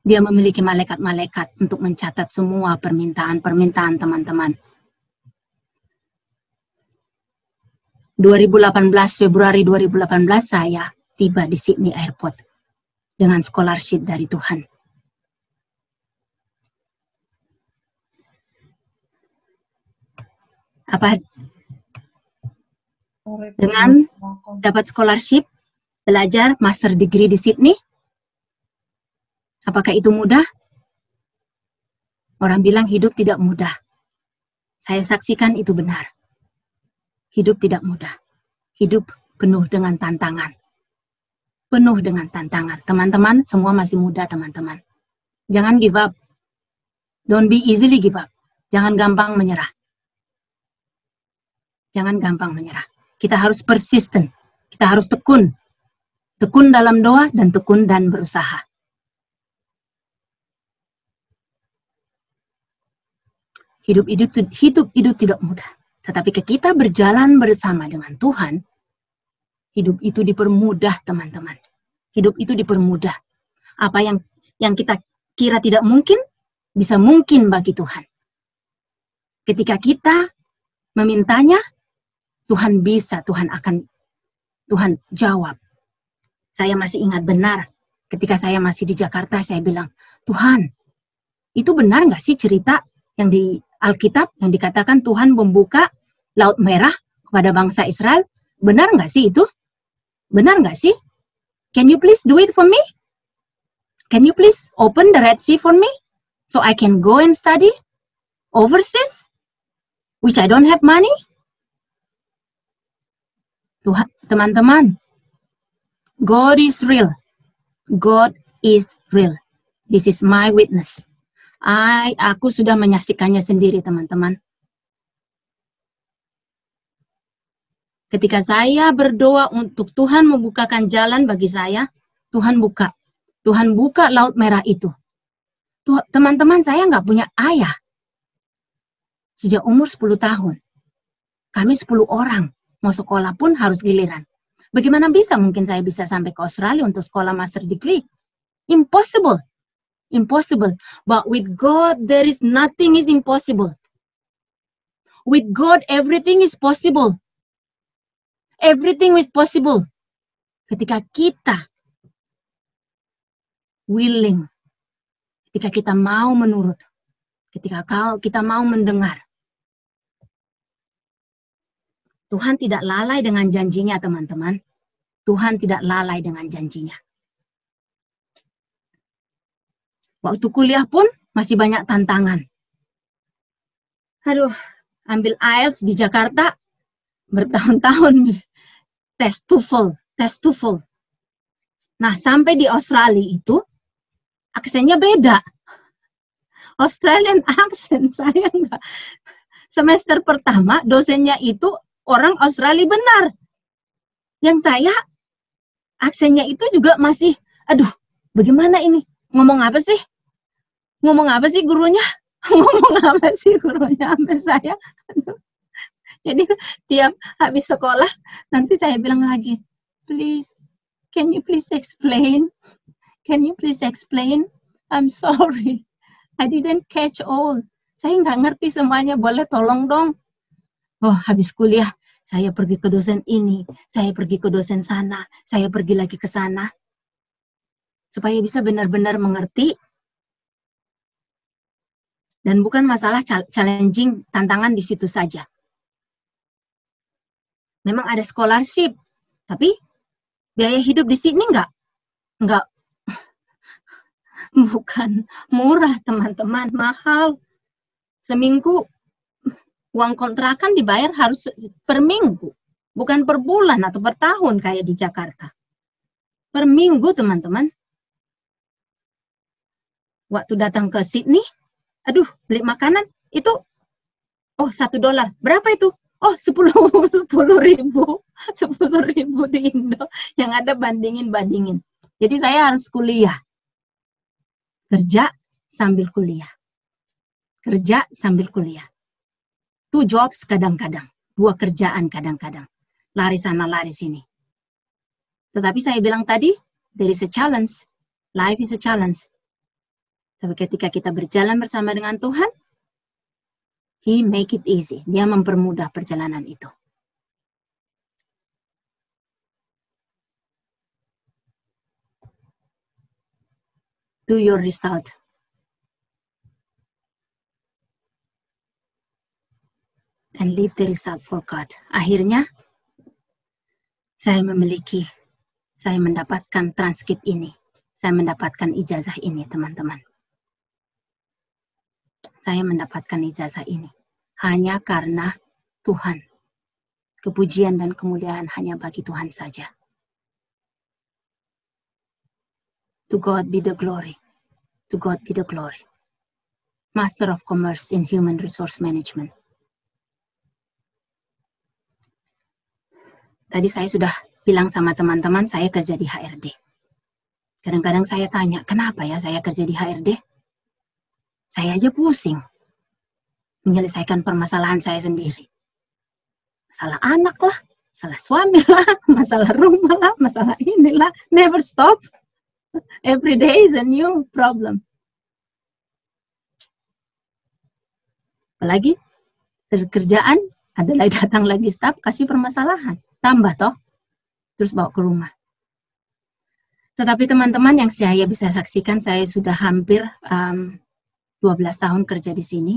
Dia memiliki malaikat-malaikat untuk mencatat semua permintaan-permintaan teman-teman. Februari 2018 saya tiba di Sydney Airport dengan scholarship dari Tuhan. Dengan dapat scholarship, belajar master degree di Sydney, apakah itu mudah? Orang bilang hidup tidak mudah. Saya saksikan itu benar. Hidup tidak mudah. Hidup penuh dengan tantangan. Penuh dengan tantangan. Teman-teman, semua masih muda, teman-teman. Jangan give up. Don't be easily give up. Jangan gampang menyerah. Jangan gampang menyerah. Kita harus persisten. Kita harus tekun. Tekun dalam doa dan tekun dan berusaha. Hidup itu tidak mudah. Tetapi kita berjalan bersama dengan Tuhan, hidup itu dipermudah, teman-teman. Hidup itu dipermudah. Apa yang kita kira tidak mungkin, bisa mungkin bagi Tuhan. Ketika kita memintanya, Tuhan bisa, Tuhan jawab. Saya masih ingat benar, ketika saya masih di Jakarta, saya bilang, Tuhan, itu benar nggak sih cerita yang di Alkitab, yang dikatakan Tuhan membuka Laut Merah kepada bangsa Israel? Benar nggak sih itu? Benar nggak sih? Can you please do it for me? Can you please open the Red Sea for me? So I can go and study overseas, which I don't have money? Tuhan, teman-teman, God is real. God is real. This is my witness. Aku sudah menyaksikannya sendiri, teman-teman. Ketika saya berdoa untuk Tuhan membukakan jalan bagi saya, Tuhan buka. Tuhan buka Laut Merah itu. Teman-teman, saya nggak punya ayah. Sejak umur 10 tahun. Kami 10 orang. Mau sekolah pun harus giliran. Bagaimana mungkin saya bisa sampai ke Australia untuk sekolah master degree? Impossible. Impossible. But with God, there is nothing is impossible. With God, everything is possible. Everything is possible. Ketika kita willing, ketika kita mau menurut, ketika kita mau mendengar. Tuhan tidak lalai dengan janjinya, teman-teman. Tuhan tidak lalai dengan janjinya. Waktu kuliah pun masih banyak tantangan. Aduh, ambil IELTS di Jakarta bertahun-tahun, tes TOEFL. Nah, sampai di Australia itu aksennya beda. Australian accent saya enggak. Semester pertama dosennya itu orang Australia benar. Yang saya aksennya itu juga masih, aduh, bagaimana ini? Ngomong apa sih? Ngomong apa sih gurunya? Ngomong apa sih gurunya sama saya? Aduh. Jadi tiap habis sekolah nanti saya bilang lagi, please, can you please explain? Can you please explain? I'm sorry, I didn't catch all. Saya nggak ngerti semuanya, boleh tolong dong. Oh, habis kuliah, saya pergi ke dosen ini, saya pergi ke dosen sana, saya pergi lagi ke sana. Supaya bisa benar-benar mengerti. Dan bukan masalah challenging, tantangan di situ saja. Memang ada scholarship, tapi biaya hidup di sini enggak bukan murah, teman-teman, mahal. Seminggu uang kontrakan dibayar harus per minggu, bukan per bulan atau per tahun kayak di Jakarta. Per minggu, teman-teman. Waktu datang ke Sydney, aduh, beli makanan itu, oh $1. Berapa itu? Oh, 10.000 di Indo. Yang ada bandingin. Jadi saya harus kuliah. Kerja sambil kuliah. Kerja sambil kuliah. 2 jobs kadang-kadang, 2 kerjaan kadang-kadang. Lari sana, lari sini. Tetapi saya bilang tadi, there is a challenge. Life is a challenge. Tapi ketika kita berjalan bersama dengan Tuhan, He make it easy. Dia mempermudah perjalanan itu. Do your result. And leave the result for God. Akhirnya, saya mendapatkan transkrip ini. Saya mendapatkan ijazah ini, teman-teman. Saya mendapatkan ijazah ini. Hanya karena Tuhan. Kepujian dan kemuliaan hanya bagi Tuhan saja. To God be the glory. To God be the glory. Master of Commerce in Human Resource Management. Tadi saya sudah bilang sama teman-teman, saya kerja di HRD. Kadang-kadang saya tanya, kenapa ya saya kerja di HRD? Saya aja pusing menyelesaikan permasalahan saya sendiri. Masalah anak lah, masalah suami lah, masalah rumah lah, masalah inilah. Never stop. Every day is a new problem. Apalagi kerjaan, ada lagi datang lagi staff, kasih permasalahan. Tambah toh, terus bawa ke rumah. Tetapi teman-teman yang saya bisa saksikan, saya sudah hampir 12 tahun kerja di sini.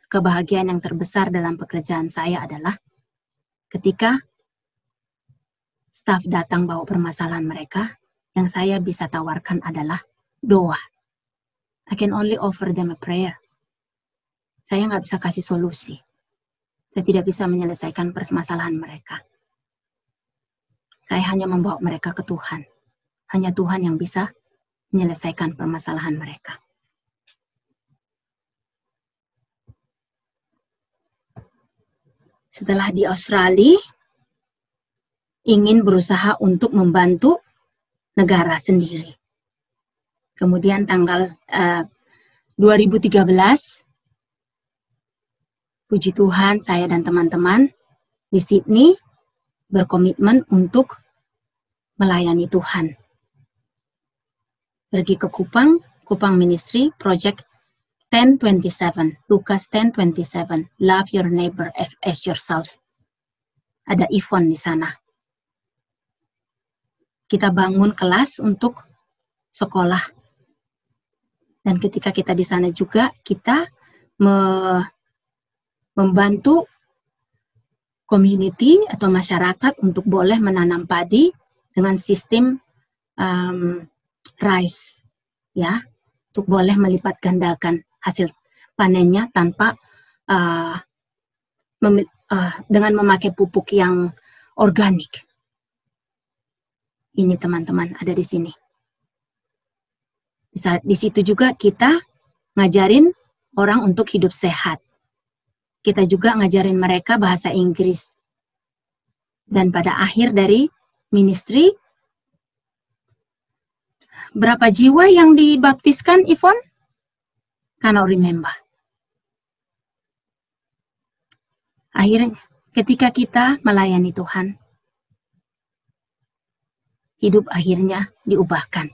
Kebahagiaan yang terbesar dalam pekerjaan saya adalah ketika staf datang bawa permasalahan mereka, yang saya bisa tawarkan adalah doa. I can only offer them a prayer. Saya nggak bisa kasih solusi. Saya tidak bisa menyelesaikan permasalahan mereka. Saya hanya membawa mereka ke Tuhan. Hanya Tuhan yang bisa menyelesaikan permasalahan mereka. Setelah di Australia, ingin berusaha untuk membantu negara sendiri. Kemudian tanggal 2013, puji Tuhan, saya dan teman-teman di Sydney berkomitmen untuk melayani Tuhan. Pergi ke Kupang Ministry, Project 10:27, Lukas 10:27, love your neighbor as yourself. Ada Yvonne di sana. Kita bangun kelas untuk sekolah. Dan ketika kita di sana juga, kita membantu community atau masyarakat untuk boleh menanam padi dengan sistem rice, ya, untuk boleh melipat gandakan hasil panennya tanpa dengan memakai pupuk yang organik. Ini teman-teman ada di sini. Di situ juga kita ngajarin orang untuk hidup sehat. Kita juga ngajarin mereka bahasa Inggris. Dan pada akhir dari ministry, berapa jiwa yang dibaptiskan, Yvonne? Cannot remember. Akhirnya, ketika kita melayani Tuhan, hidup akhirnya diubahkan.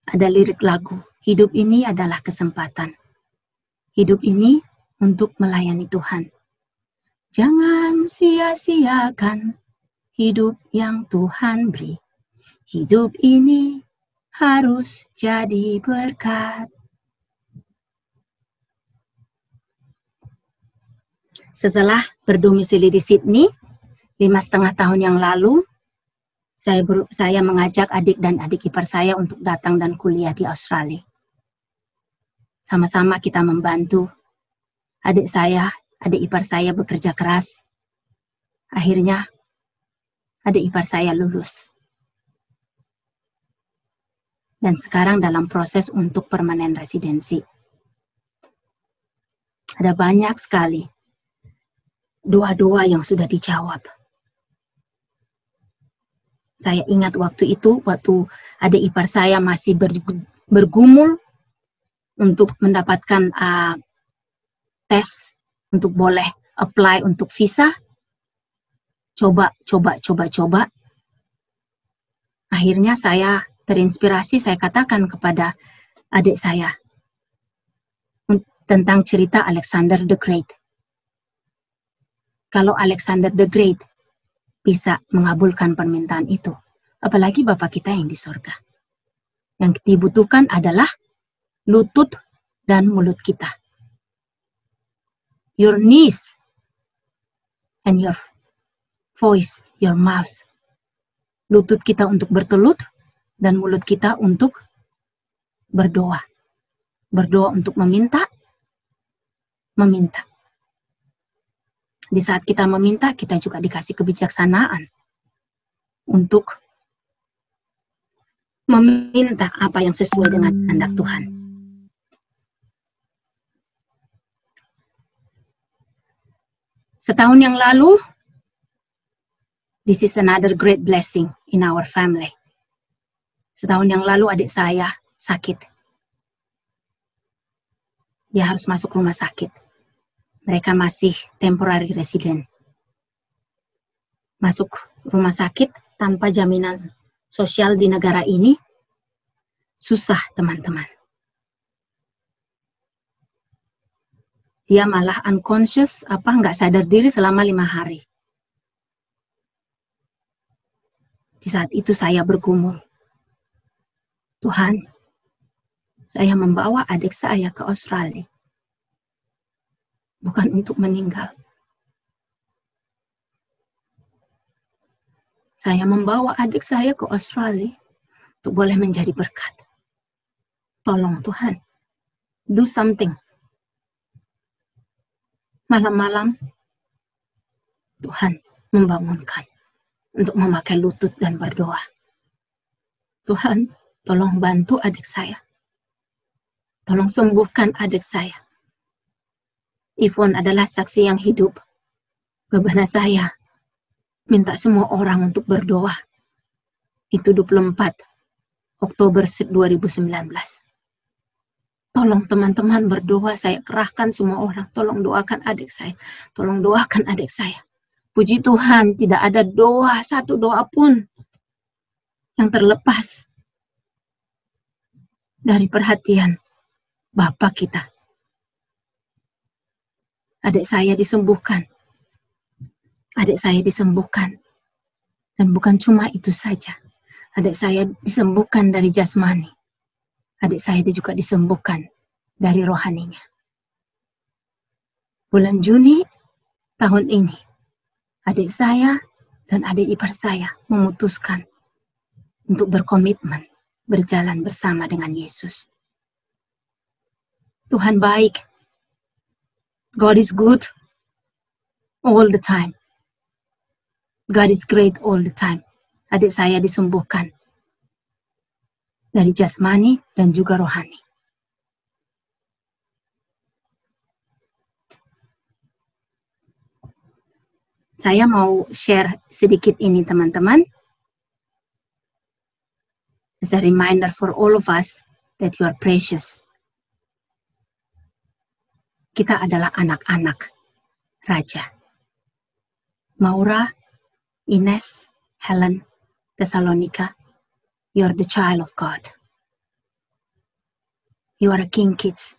Ada lirik lagu, hidup ini adalah kesempatan. Hidup ini untuk melayani Tuhan. Jangan sia-siakan hidup yang Tuhan beri. Hidup ini harus jadi berkat. Setelah berdomisili di Sydney, 5,5 tahun yang lalu, saya mengajak adik dan adik ipar saya untuk datang dan kuliah di Australia. Sama-sama kita membantu adik ipar saya bekerja keras. Akhirnya, adik ipar saya lulus. Dan sekarang dalam proses untuk permanen residensi. Ada banyak sekali doa-doa yang sudah dijawab. Saya ingat waktu itu, waktu adik ipar saya masih bergumul untuk mendapatkan tes untuk boleh apply untuk visa. Coba. Akhirnya saya terinspirasi, saya katakan kepada adik saya tentang cerita Alexander the Great. Kalau Alexander the Great bisa mengabulkan permintaan itu, apalagi Bapa kita yang di surga. Yang dibutuhkan adalah lutut dan mulut kita. Your knees and your voice, your mouth. Lutut kita untuk bertelut dan mulut kita untuk berdoa. Berdoa untuk meminta. Di saat kita meminta, kita juga dikasih kebijaksanaan untuk meminta apa yang sesuai dengan kehendak Tuhan. Setahun yang lalu, this is another great blessing in our family. Setahun yang lalu adik saya sakit. Dia harus masuk rumah sakit. Mereka masih temporary resident. Masuk rumah sakit tanpa jaminan sosial di negara ini susah, teman-teman. Dia malah unconscious, nggak sadar diri selama 5 hari. Di saat itu saya bergumul. Tuhan, saya membawa adik saya ke Australia. Bukan untuk meninggal. Saya membawa adik saya ke Australia untuk boleh menjadi berkat. Tolong Tuhan, do something. Malam-malam, Tuhan membangunkan untuk memakai lutut dan berdoa. Tuhan, tolong bantu adik saya. Tolong sembuhkan adik saya. Ivon adalah saksi yang hidup. Bagaimana saya minta semua orang untuk berdoa. Itu 24 Oktober 2019. Tolong teman-teman berdoa, saya kerahkan semua orang. Tolong doakan adik saya. Tolong doakan adik saya. Puji Tuhan, tidak ada doa, satu doa pun yang terlepas dari perhatian Bapa kita. Adik saya disembuhkan. Adik saya disembuhkan. Dan bukan cuma itu saja. Adik saya disembuhkan dari jasmani. Adik saya juga disembuhkan dari rohaninya. Bulan Juni tahun ini, adik saya dan adik ipar saya memutuskan untuk berkomitmen berjalan bersama dengan Yesus. Tuhan baik. God is good all the time. God is great all the time. Adik saya disembuhkan dari jasmani dan juga rohani. Saya mau share sedikit ini teman-teman. As a reminder for all of us that you are precious. Kita adalah anak-anak Raja. Maura, Ines, Helen, Thessalonica, you are the child of God. You are a king kids.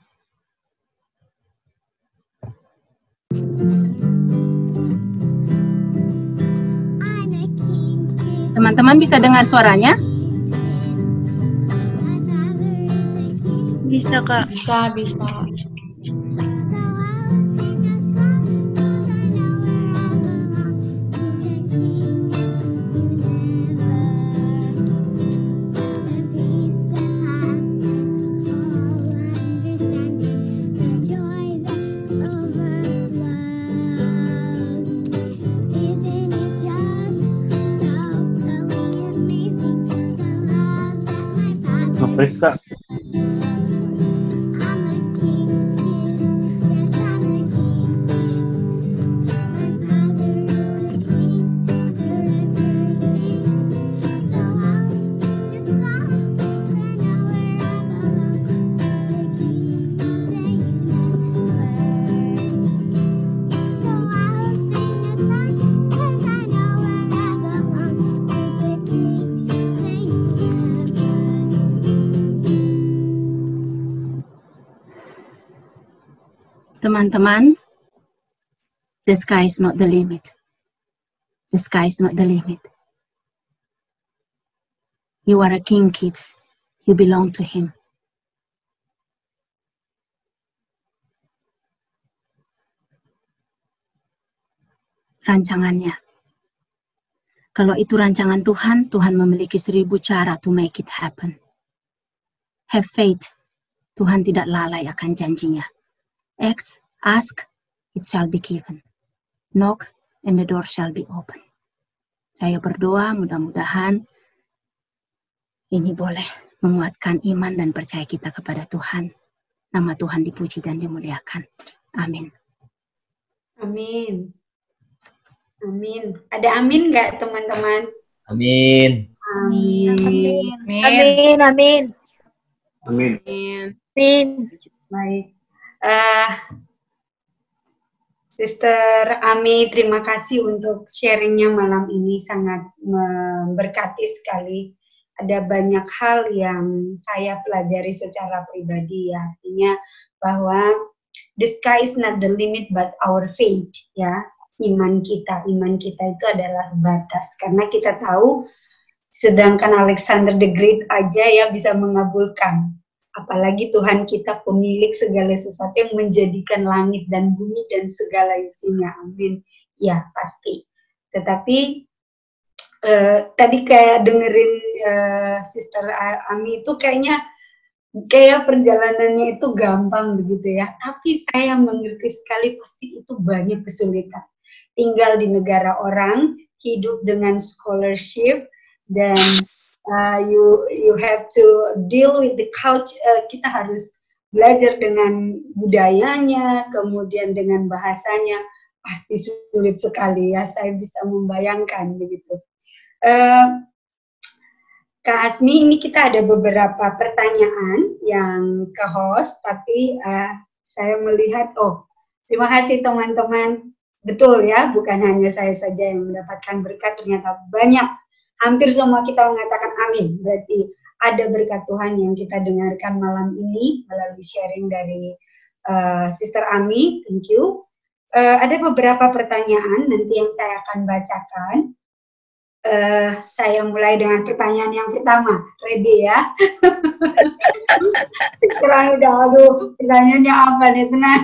Teman-teman bisa dengar suaranya? Bisa, Kak. Bisa. Rizka. Teman-teman, the sky is not the limit. The sky is not the limit. You are a king, kids. You belong to him. Rancangannya. Kalau itu rancangan Tuhan, Tuhan memiliki 1000 cara to make it happen. Have faith. Tuhan tidak lalai akan janjinya. Ask, it shall be given. Knock, and the door shall be open. Saya berdoa mudah-mudahan ini boleh menguatkan iman dan percaya kita kepada Tuhan. Nama Tuhan dipuji dan dimuliakan. Amin. Amin. Amin. Ada amin nggak teman-teman? Amin. Amin. Amin. Amin. Amin. Amin. Baik. Sister Ami, terima kasih untuk sharingnya malam ini, sangat memberkati sekali. Ada banyak hal yang saya pelajari secara pribadi, ya. Artinya bahwa the sky is not the limit but our faith, ya. Iman kita itu adalah batas, karena kita tahu sedangkan Alexander the Great aja ya bisa mengabulkan. Apalagi Tuhan kita pemilik segala sesuatu yang menjadikan langit dan bumi dan segala isinya. Amin. Ya, pasti. Tetapi tadi kayak dengerin Sister Ami itu kayak perjalanannya itu gampang begitu ya. Tapi saya mengerti sekali pasti itu banyak kesulitan. Tinggal di negara orang, hidup dengan scholarship dan you have to deal with the culture. Kita harus belajar dengan budayanya, kemudian dengan bahasanya. Pasti sulit sekali ya, saya bisa membayangkan begitu. Kak Asmi, ini kita ada beberapa pertanyaan yang ke host, tapi saya melihat, terima kasih teman-teman. Betul ya, bukan hanya saya saja yang mendapatkan berkat, ternyata banyak, hampir semua kita mengatakan amin. Berarti ada berkat Tuhan yang kita dengarkan malam ini melalui sharing dari Sister Ami, thank you. Ada beberapa pertanyaan nanti yang saya akan bacakan. Saya mulai dengan pertanyaan yang pertama. Ready ya? Sekarang udah, pertanyaannya apa nih, tenang.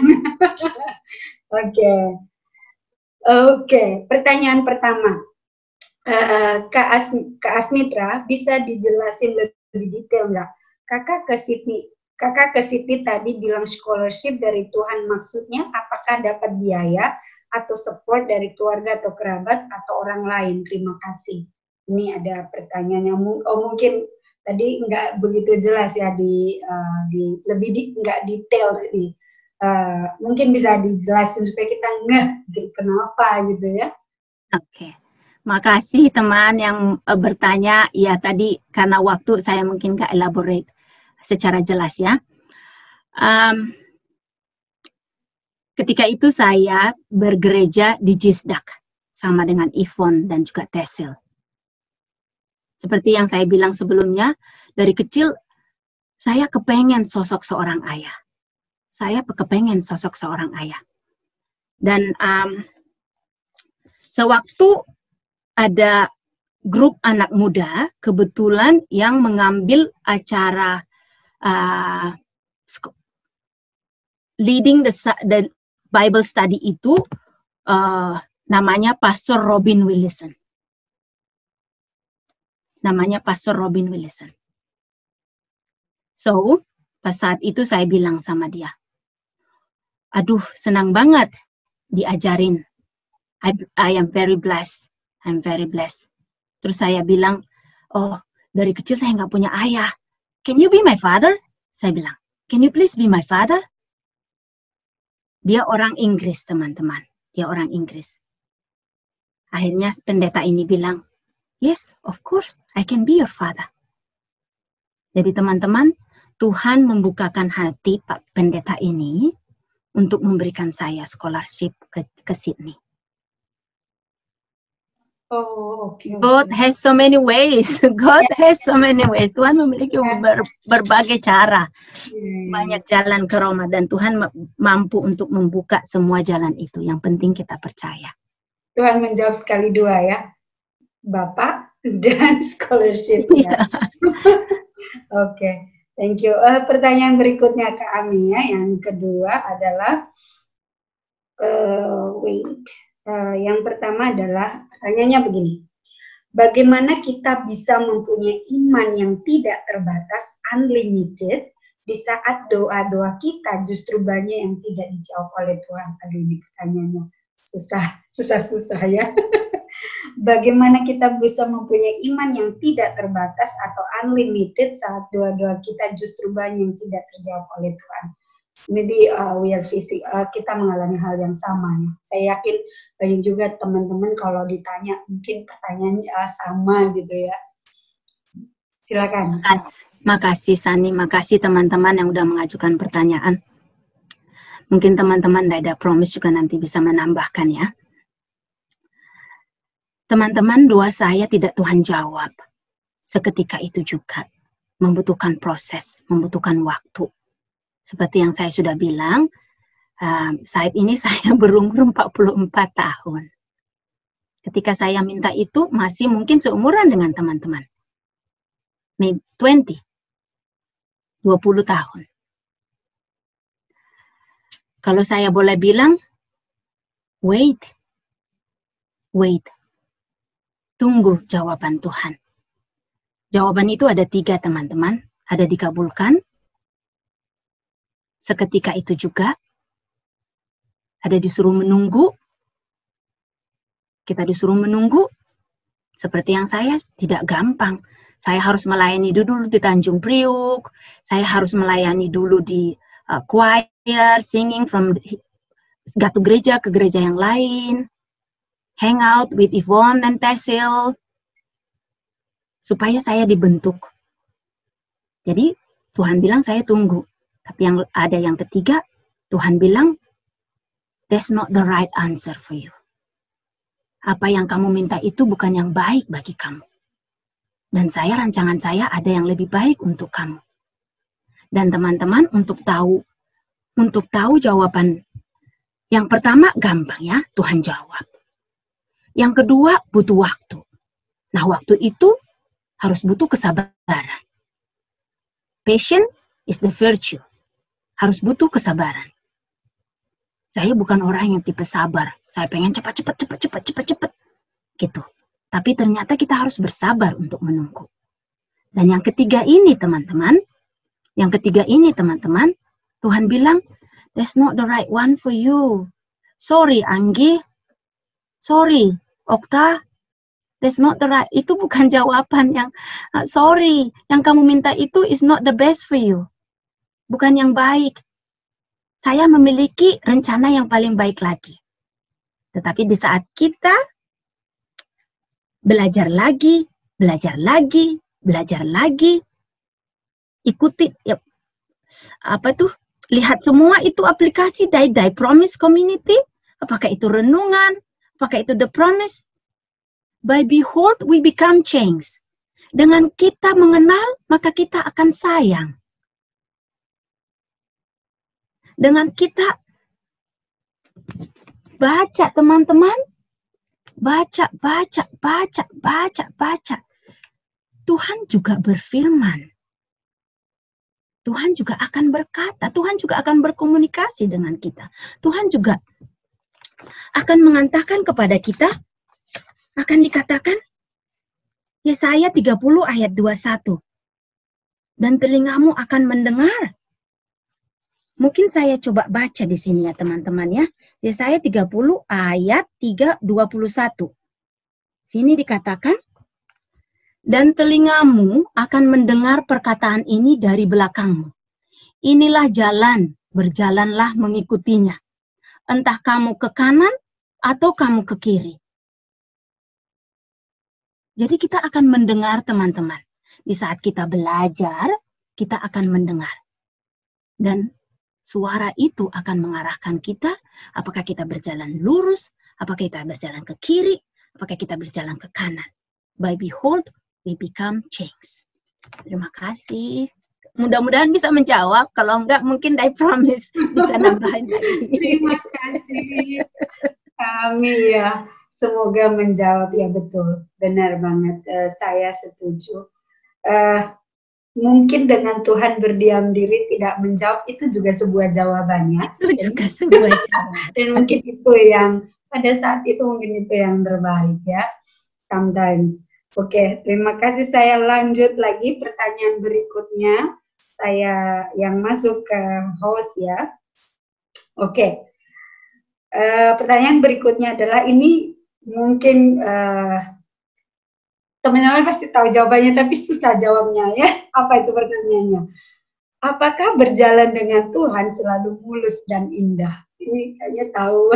Oke, pertanyaan pertama. Kak Asmitra, bisa dijelasin lebih detail nggak? Kakak ke Siti tadi bilang scholarship dari Tuhan, maksudnya apakah dapat biaya atau support dari keluarga atau kerabat atau orang lain? Terima kasih. Ini ada pertanyaan yang mungkin tadi nggak begitu jelas ya, nggak detail tadi. Mungkin bisa dijelasin supaya kita kenapa gitu ya. Oke. Makasih teman yang bertanya. Ya tadi karena waktu saya mungkin nggak elaborate secara jelas ya. Ketika itu saya bergereja di Jisdak sama dengan Yvonne dan juga Tesil. Seperti yang saya bilang sebelumnya, dari kecil saya kepengen sosok seorang ayah. Dan sewaktu ada grup anak muda kebetulan yang mengambil acara leading the Bible study itu, namanya Pastor Robin Willison. So, pas saat itu saya bilang sama dia, aduh senang banget diajarin. I am very blessed. Terus saya bilang, dari kecil saya nggak punya ayah. Can you be my father? Saya bilang, can you please be my father? Dia orang Inggris, teman-teman. Dia orang Inggris. Akhirnya pendeta ini bilang, yes, of course, I can be your father. Jadi teman-teman, Tuhan membukakan hati Pak Pendeta ini untuk memberikan saya scholarship ke Sydney. God has so many ways. Tuhan memiliki berbagai cara. Banyak jalan ke Roma dan Tuhan mampu untuk membuka semua jalan itu. Yang penting kita percaya. Tuhan menjawab sekali dua ya. Bapak dan scholarship ya. Oke, thank you. Pertanyaan berikutnya ke Ami ya. Yang kedua adalah yang pertama adalah pertanyaannya begini. Bagaimana kita bisa mempunyai iman yang tidak terbatas, unlimited, di saat doa-doa kita justru banyak yang tidak dijawab oleh Tuhan? Aduh, ini pertanyaannya susah ya. Bagaimana kita bisa mempunyai iman yang tidak terbatas atau unlimited saat doa-doa kita justru banyak yang tidak terjawab oleh Tuhan? Maybe kita mengalami hal yang sama ya. Saya yakin banyak juga teman-teman kalau ditanya mungkin pertanyaannya sama gitu ya. Silakan. Makasih Sani, makasih teman-teman yang udah mengajukan pertanyaan. Mungkin teman-teman Dada Promise juga nanti bisa menambahkan ya. Teman-teman, doa saya tidak Tuhan jawab. Seketika itu juga membutuhkan proses, membutuhkan waktu. Seperti yang saya sudah bilang, saat ini saya berumur 44 tahun. Ketika saya minta itu masih mungkin seumuran dengan teman-teman. Maybe 20 tahun. Kalau saya boleh bilang, wait. Tunggu jawaban Tuhan. Jawaban itu ada 3 teman-teman. Ada dikabulkan. Seketika itu juga ada disuruh menunggu. Kita disuruh menunggu Seperti yang saya tidak gampang. Saya harus melayani dulu di Tanjung Priuk. Saya harus melayani dulu di choir, singing from satu gereja ke gereja yang lain. Hang out with Yvonne dan Tesil. Supaya saya dibentuk. Jadi Tuhan bilang saya tunggu. Tapi yang ada yang ketiga, Tuhan bilang, that's not the right answer for you. Apa yang kamu minta itu bukan yang baik bagi kamu. Dan rancangan saya ada yang lebih baik untuk kamu. Dan teman-teman untuk tahu jawaban. Yang pertama gampang ya, Tuhan jawab. Yang kedua butuh waktu. Nah waktu itu harus butuh kesabaran. Patience is the virtue. Harus butuh kesabaran. Saya bukan orang yang tipe sabar. Saya pengen cepat. Gitu. Tapi ternyata kita harus bersabar untuk menunggu. Dan yang ketiga ini teman-teman, Tuhan bilang, that's not the right one for you. Sorry Anggi, sorry Okta, that's not the right. Itu bukan jawaban yang, sorry, yang kamu minta itu is not the best for you. Bukan yang baik. Saya memiliki rencana yang paling baik lagi. Tetapi di saat kita belajar lagi, ikuti ya, lihat semua itu aplikasi Die Promise Community, apakah itu renungan, apakah itu The Promise. By behold we become changed. Dengan kita mengenal, maka kita akan sayang. Dengan kita baca teman-teman, baca. Tuhan juga berfirman. Tuhan juga akan berkata, Tuhan juga akan berkomunikasi dengan kita. Tuhan juga akan mengatakan kepada kita, akan dikatakan, Yesaya 30 ayat 21. Dan telingamu akan mendengar. Mungkin saya coba baca di sini ya teman-teman ya. Yesaya 30 ayat 21. Sini dikatakan, dan telingamu akan mendengar perkataan ini dari belakangmu. Inilah jalan, berjalanlah mengikutinya. Entah kamu ke kanan atau kamu ke kiri. Jadi kita akan mendengar teman-teman. Di saat kita belajar, kita akan mendengar. Dan suara itu akan mengarahkan kita, apakah kita berjalan lurus, apakah kita berjalan ke kiri, apakah kita berjalan ke kanan. By behold, we become changed. Terima kasih. Mudah-mudahan bisa menjawab. Kalau enggak, mungkin I promise bisa nambahin lagi. Terima kasih. Kami ya, semoga menjawab. Ya betul, benar banget. Saya setuju. Mungkin dengan Tuhan berdiam diri tidak menjawab, itu juga sebuah jawabannya. Itu juga sebuah jawaban. Dan mungkin itu yang, pada saat itu mungkin itu yang terbaik ya. Sometimes. Oke, terima kasih. Saya lanjut lagi pertanyaan berikutnya. Saya yang masuk ke host ya. Oke. Pertanyaan berikutnya adalah ini mungkin teman-teman pasti tahu jawabannya, tapi susah jawabnya ya. Apa itu pertanyaannya? Apakah berjalan dengan Tuhan selalu mulus dan indah? Ini kayaknya tahu.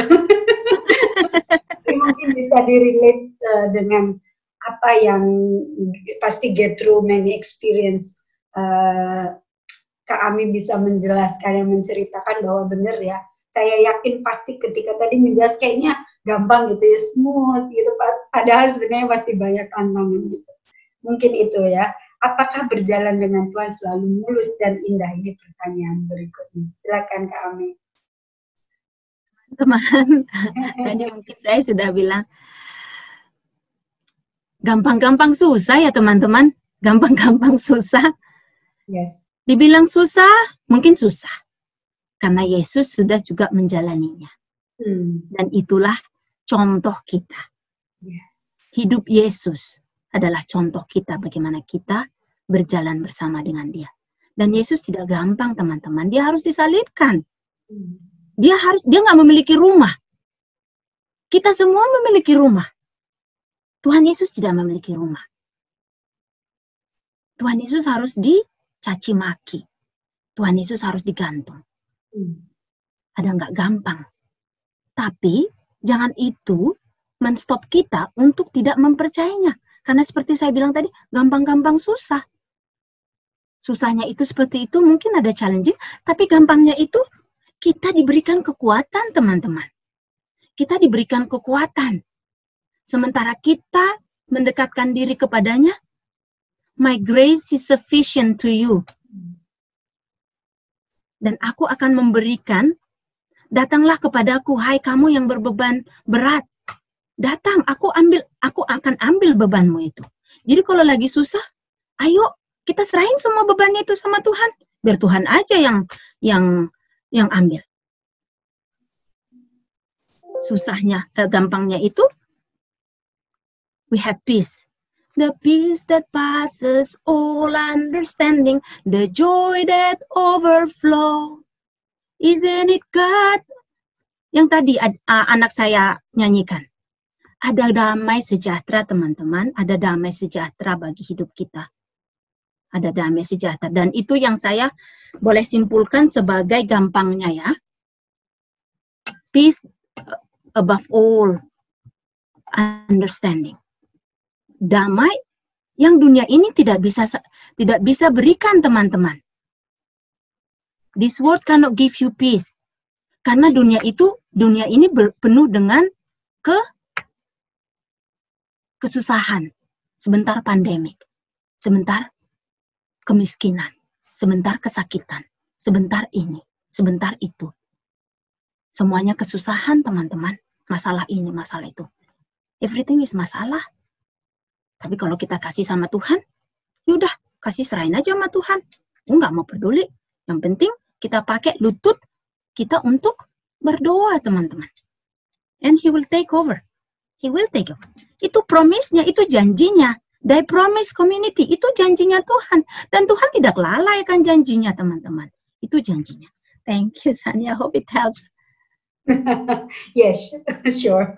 Mungkin bisa direlate dengan apa yang pasti get through many experience. Kak Ami bisa menjelaskan, yang menceritakan bahwa benar ya. Saya yakin pasti ketika tadi menjelas kayaknya gampang gitu ya, smooth gitu. Padahal sebenarnya pasti banyak tantangan gitu. Mungkin itu ya. Apakah berjalan dengan Tuhan selalu mulus dan indah? Ini pertanyaan berikutnya. Silakan Kak Ami. Teman, tadi mungkin saya sudah bilang, gampang-gampang susah ya teman-teman. Gampang-gampang susah. Yes. Dibilang susah, mungkin susah. Karena Yesus sudah juga menjalaninya. Dan itulah contoh kita. Yes. Hidup Yesus adalah contoh kita bagaimana kita berjalan bersama dengan Dia. Dan Yesus tidak gampang teman-teman. Dia harus disalibkan. Dia nggak memiliki rumah. Kita semua memiliki rumah. Tuhan Yesus tidak memiliki rumah. Tuhan Yesus harus dicaci maki. Tuhan Yesus harus digantung. Ada nggak gampang. Tapi jangan itu men-stop kita untuk tidak mempercayainya. Karena seperti saya bilang tadi, gampang-gampang susah. Susahnya itu seperti itu, mungkin ada challenges, tapi gampangnya itu kita diberikan kekuatan, teman-teman. Kita diberikan kekuatan. Sementara kita mendekatkan diri kepadanya, my grace is sufficient to you. Dan aku akan memberikan, datanglah kepadaku, hai kamu yang berbeban berat. Datang, aku akan ambil bebanmu itu. Jadi kalau lagi susah, ayo kita serahin semua bebannya itu sama Tuhan. Biar Tuhan aja yang ambil. Susahnya, gampangnya itu, we have peace. The peace that passes all understanding, the joy that overflows. Isn't it God? Yang tadi anak saya nyanyikan. Ada damai sejahtera, teman-teman. Ada damai sejahtera bagi hidup kita. Ada damai sejahtera. Dan itu yang saya boleh simpulkan sebagai gampangnya ya. Peace above all understanding. Damai yang dunia ini tidak bisa berikan, teman-teman. This world cannot give you peace. Karena dunia ini penuh dengan kesusahan. Sebentar pandemik, sebentar kemiskinan, sebentar kesakitan, sebentar ini, sebentar itu. Semuanya kesusahan, teman-teman. Masalah ini, masalah itu. Everything is masalah. Tapi kalau kita kasih sama Tuhan, yaudah, kasih serahin aja sama Tuhan. Nggak mau peduli. Yang penting kita pakai lutut kita untuk berdoa, teman-teman. And He will take over. He will take over. Itu promise-nya, itu janjinya. Thy promise community, itu janjinya Tuhan. Dan Tuhan tidak lalai kan janjinya, teman-teman. Itu janjinya. Thank you, Sania. Hope it helps. Yes, sure.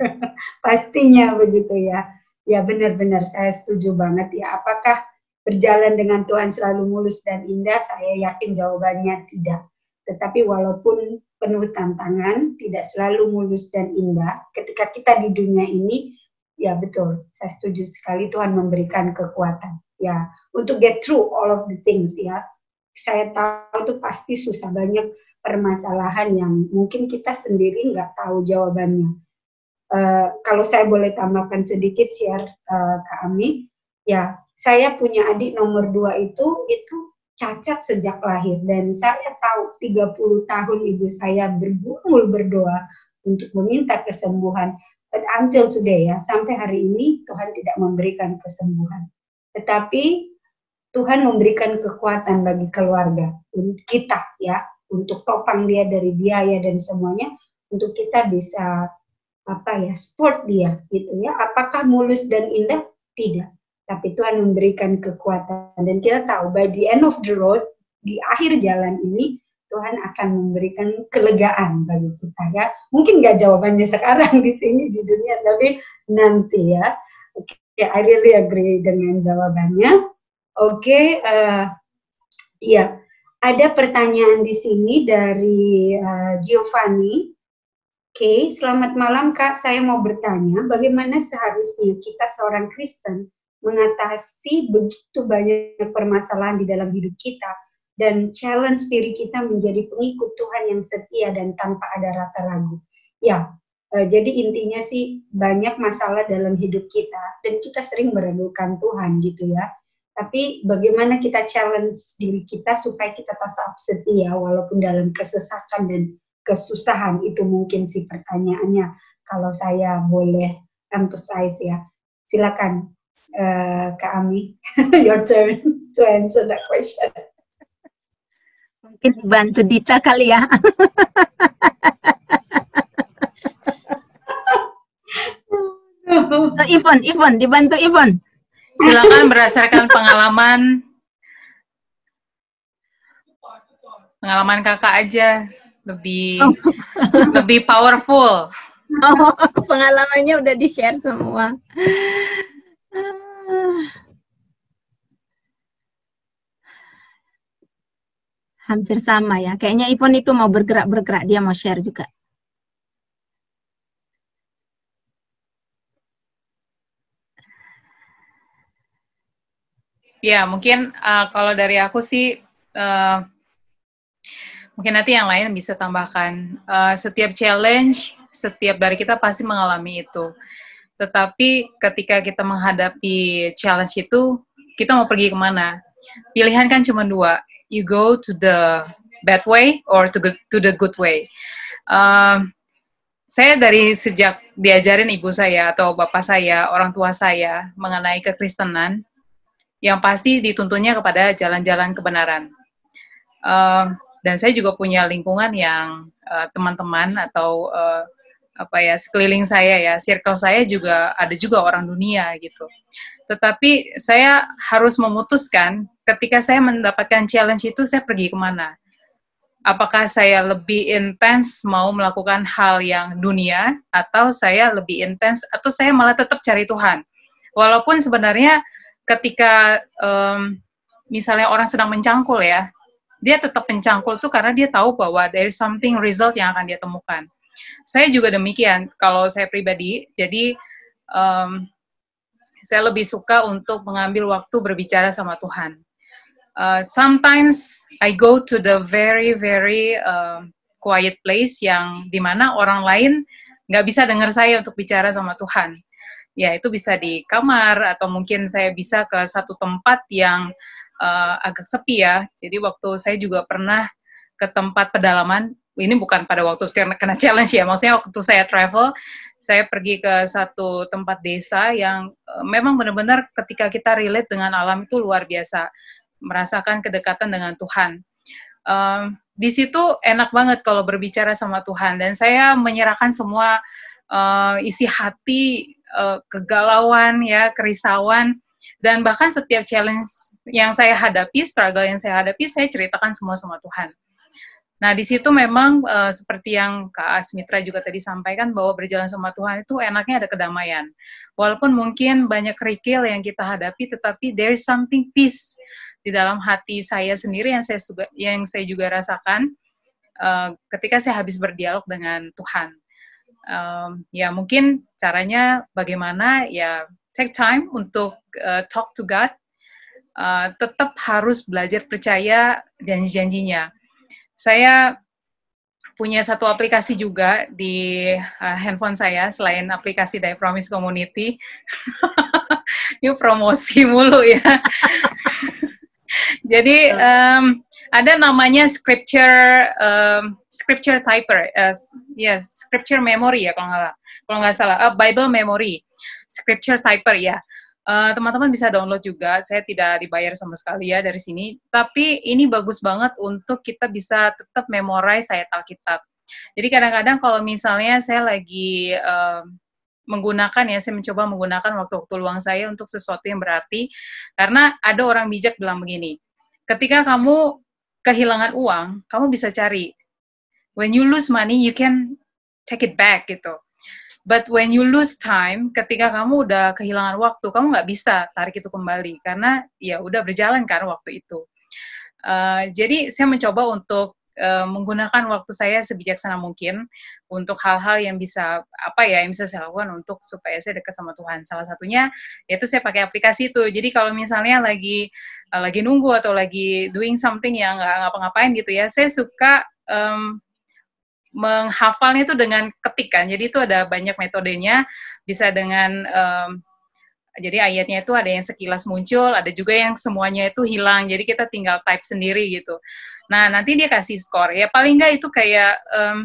Pastinya begitu ya. Ya benar-benar saya setuju banget ya. Apakah berjalan dengan Tuhan selalu mulus dan indah? Saya yakin jawabannya tidak. Tetapi walaupun penuh tantangan, tidak selalu mulus dan indah. Ketika kita di dunia ini, ya betul, saya setuju sekali Tuhan memberikan kekuatan. Ya, untuk get through all of the things ya. Saya tahu itu pasti susah, banyak permasalahan yang mungkin kita sendiri nggak tahu jawabannya. Kalau saya boleh tambahkan sedikit share Kak Ami, ya saya punya adik nomor 2 itu cacat sejak lahir dan saya tahu 30 tahun ibu saya bergumul berdoa untuk meminta kesembuhan. But until today ya, sampai hari ini Tuhan tidak memberikan kesembuhan. Tetapi Tuhan memberikan kekuatan bagi keluarga, untuk kita ya, untuk topang dia dari biaya dan semuanya, untuk kita bisa support dia gitu ya. Apakah mulus dan indah? Tidak. Tapi Tuhan memberikan kekuatan dan kita tahu by the end of the road, di akhir jalan ini Tuhan akan memberikan kelegaan bagi kita ya. Mungkin nggak jawabannya sekarang di sini di dunia, tapi nanti ya. Oke, I really agree dengan jawabannya. Oke, iya. Ada pertanyaan di sini dari Giovanni. Oke, selamat malam Kak. Saya mau bertanya, bagaimana seharusnya kita seorang Kristen mengatasi begitu banyak permasalahan di dalam hidup kita dan challenge diri kita menjadi pengikut Tuhan yang setia dan tanpa ada rasa ragu. Ya, jadi intinya sih banyak masalah dalam hidup kita dan kita sering meragukan Tuhan gitu ya. Tapi bagaimana kita challenge diri kita supaya kita tetap setia walaupun dalam kesesakan dan kesusahan, itu mungkin sih pertanyaannya. Kalau saya boleh emphasize ya, silakan Kak Ami, your turn to answer that question. Mungkin bantu Dita kali ya. Ivon, dibantu Ivon. Silakan berdasarkan pengalaman kakak aja, lebih powerful. Oh, pengalamannya udah di-share semua. Hampir sama ya. Kayaknya Ipon itu mau bergerak-bergerak, dia mau share juga. Ya, mungkin kalau dari aku sih, mungkin nanti yang lain bisa tambahkan. Setiap challenge, setiap dari kita pasti mengalami itu. Tetapi ketika kita menghadapi challenge itu, kita mau pergi kemana? Pilihan kan cuma dua. You go to the bad way or to the good way. Saya dari sejak diajarin ibu saya atau bapak saya, orang tua saya mengenai kekristenan, yang pasti dituntunnya kepada jalan-jalan kebenaran. Dan saya juga punya lingkungan yang teman-teman atau sekeliling saya ya, circle saya juga ada juga orang dunia gitu. Tetapi saya harus memutuskan ketika saya mendapatkan challenge itu, saya pergi kemana. Apakah saya lebih intens mau melakukan hal yang dunia, atau saya lebih intens, atau saya malah tetap cari Tuhan. Walaupun sebenarnya ketika misalnya orang sedang mencangkul ya, dia tetap mencangkul tuh karena dia tahu bahwa there is something result yang akan dia temukan. Saya juga demikian, kalau saya pribadi, jadi saya lebih suka untuk mengambil waktu berbicara sama Tuhan. Sometimes I go to the very, very quiet place yang dimana orang lain nggak bisa dengar saya untuk bicara sama Tuhan. Ya, itu bisa di kamar, atau mungkin saya bisa ke satu tempat yang agak sepi ya. Jadi waktu saya juga pernah ke tempat pedalaman, ini bukan pada waktu kena challenge ya, maksudnya waktu saya travel, saya pergi ke satu tempat desa yang memang benar-benar ketika kita relate dengan alam itu luar biasa, merasakan kedekatan dengan Tuhan. Di situ enak banget kalau berbicara sama Tuhan, dan saya menyerahkan semua isi hati, kegalauan ya, kerisauan, dan bahkan setiap challenge yang saya hadapi, struggle yang saya hadapi, saya ceritakan semua sama Tuhan. Nah, di situ memang seperti yang Kak Asmitra juga tadi sampaikan, bahwa berjalan sama Tuhan itu enaknya ada kedamaian. Walaupun mungkin banyak kerikil yang kita hadapi, tetapi there is something peace di dalam hati saya sendiri yang saya juga rasakan ketika saya habis berdialog dengan Tuhan. Ya mungkin caranya bagaimana, ya take time untuk talk to God, tetap harus belajar percaya janji-janjinya. Saya punya satu aplikasi juga di handphone saya, selain aplikasi dari Promise Community. Ini promosi mulu ya. Jadi ada namanya scripture typer, scripture memory ya kalau nggak salah, Bible memory, scripture typer ya. Teman-teman bisa download juga, saya tidak dibayar sama sekali ya dari sini, tapi ini bagus banget untuk kita bisa tetap memorize ayat Alkitab. Jadi kadang-kadang kalau misalnya saya lagi saya mencoba menggunakan waktu-waktu luang saya untuk sesuatu yang berarti, karena ada orang bijak bilang begini, ketika kamu kehilangan uang, kamu bisa cari. When you lose money, you can take it back gitu. But when you lose time, ketika kamu udah kehilangan waktu, kamu nggak bisa tarik itu kembali, karena ya udah berjalan kan waktu itu. Jadi saya mencoba untuk menggunakan waktu saya sebijaksana mungkin untuk hal-hal yang bisa yang bisa saya lakukan untuk supaya saya dekat sama Tuhan. Salah satunya yaitu saya pakai aplikasi itu. Jadi kalau misalnya lagi nunggu atau lagi doing something yang nggak ngapa-ngapain gitu ya, saya suka menghafalnya itu dengan ketikan. Jadi itu ada banyak metodenya, bisa dengan jadi ayatnya itu ada yang sekilas muncul, ada juga yang semuanya itu hilang, jadi kita tinggal type sendiri gitu. Nah, nanti dia kasih skor. Ya paling nggak itu kayak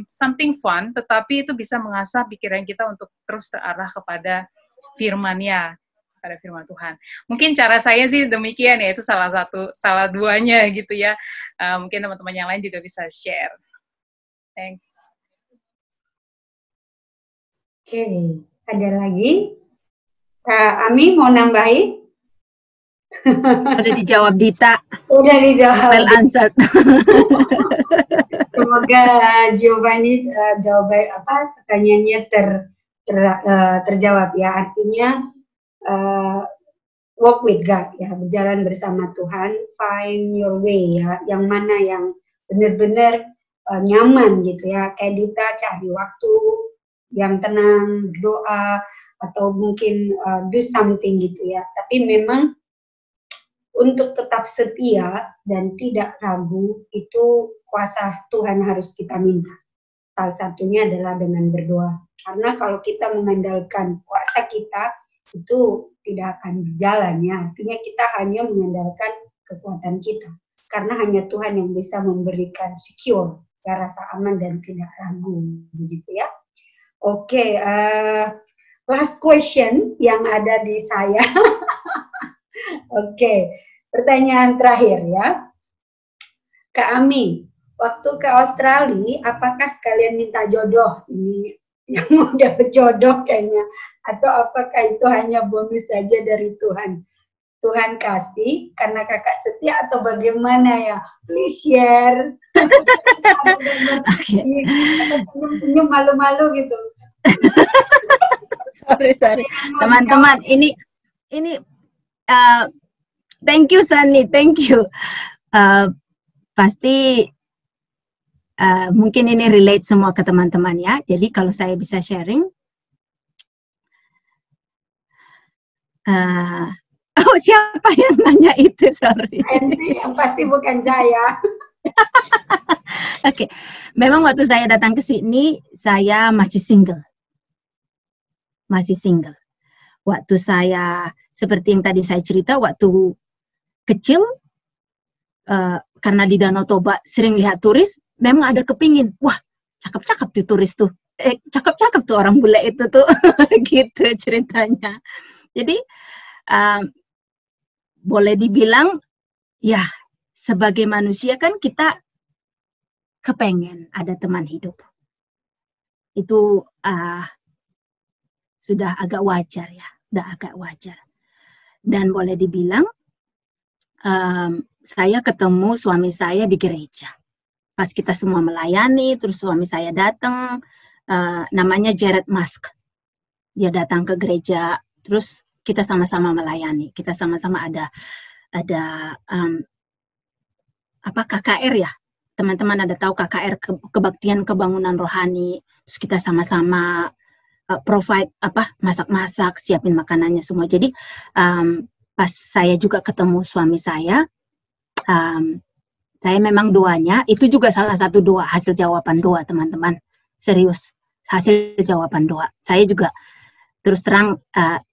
something fun, tetapi itu bisa mengasah pikiran kita untuk terus terarah kepada firman-Nya, pada firman Tuhan. Mungkin cara saya sih demikian ya, itu salah duanya gitu ya. Mungkin teman-teman yang lain juga bisa share. Thanks. Oke, ada lagi? Kak Ami mau nambahin? Udah dijawab Dita. Udah dijawab. Well answered. Semoga jawabannya pertanyaannya terjawab ya. Artinya walk with God ya, berjalan bersama Tuhan, find your way ya. Yang mana yang benar-benar nyaman gitu ya. Kayak Dita cari waktu yang tenang, doa, atau mungkin do something gitu ya. Tapi memang untuk tetap setia dan tidak ragu, itu kuasa Tuhan harus kita minta. Salah satunya adalah dengan berdoa. Karena kalau kita mengandalkan kuasa kita, itu tidak akan berjalan ya. Artinya kita hanya mengandalkan kekuatan kita. Karena hanya Tuhan yang bisa memberikan secure, ya, rasa aman dan tidak ragu, begitu ya. Oke, last question yang ada di saya. Oke, pertanyaan terakhir ya. Kak Ami, waktu ke Australia, apakah sekalian minta jodoh? Ini yang udah berjodoh kayaknya. Atau apakah itu hanya bonus saja dari Tuhan? Tuhan kasih karena kakak setia atau bagaimana ya? Please share. Senyum-senyum malu-malu gitu. Sorry. Teman-teman, ini thank you Sunny, thank you. Pasti mungkin ini relate semua ke teman-teman ya. Jadi kalau saya bisa sharing, oh siapa yang nanya itu, sorry. Yang pasti bukan saya. Oke, memang waktu saya datang ke sini, saya masih single. Waktu saya, seperti yang tadi saya cerita, waktu kecil, karena di Danau Toba sering lihat turis, memang ada kepingin, wah cakep-cakep tuh turis tuh, cakep-cakep tuh orang bule itu tuh, gitu ceritanya. Jadi, boleh dibilang, ya sebagai manusia kan kita kepengen ada teman hidup. Itu sudah agak wajar ya, Dan boleh dibilang, saya ketemu suami saya di gereja. Pas kita semua melayani, terus suami saya datang, namanya Jared Musk. Dia datang ke gereja, terus kita sama-sama melayani. Kita sama-sama ada KKR ya. Teman-teman ada tahu KKR, kebaktian kebangunan rohani. Terus kita sama-sama provide masak-masak, siapin makanannya semua. Jadi pas saya juga ketemu suami saya memang doanya itu juga salah satu doa, hasil jawaban doa teman-teman. Serius, hasil jawaban doa. Saya juga terus terang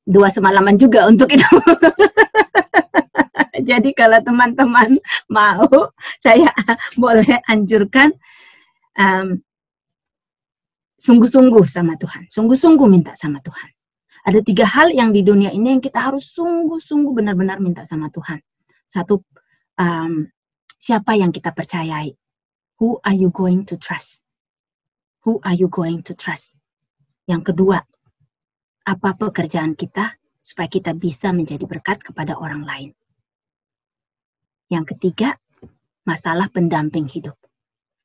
doa semalaman juga untuk itu. Jadi kalau teman-teman mau, saya boleh anjurkan sungguh-sungguh sama Tuhan. Sungguh-sungguh minta sama Tuhan. Ada 3 hal yang di dunia ini yang kita harus sungguh-sungguh benar-benar minta sama Tuhan. Satu, siapa yang kita percayai? Who are you going to trust? Who are you going to trust? Yang kedua, apa pekerjaan kita supaya kita bisa menjadi berkat kepada orang lain? Yang ketiga, masalah pendamping hidup.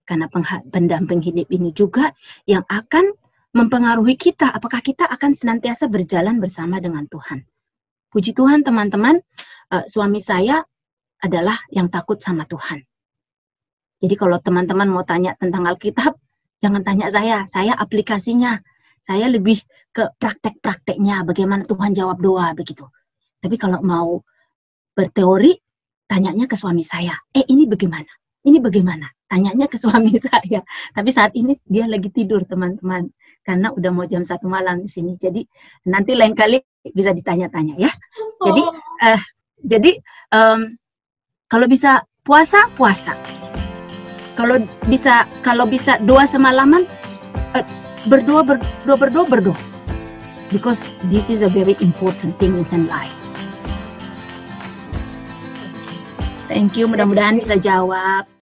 Karena pendamping hidup ini juga yang akan mempengaruhi kita. Apakah kita akan senantiasa berjalan bersama dengan Tuhan. Puji Tuhan teman-teman, suami saya adalah yang takut sama Tuhan. Jadi kalau teman-teman mau tanya tentang Alkitab, jangan tanya saya aplikasinya. Saya lebih ke praktek-prakteknya, bagaimana Tuhan jawab doa, begitu. Tapi kalau mau berteori, tanyanya ke suami saya, ini bagaimana? Ini bagaimana? Tanyanya ke suami saya. Tapi saat ini dia lagi tidur teman-teman. Karena udah mau jam 1 malam di sini. Jadi nanti lain kali bisa ditanya-tanya ya. Jadi kalau bisa puasa. Kalau bisa doa semalaman, berdoa. Because this is a very important thing in life. Thank you, mudah-mudahan bisa jawab.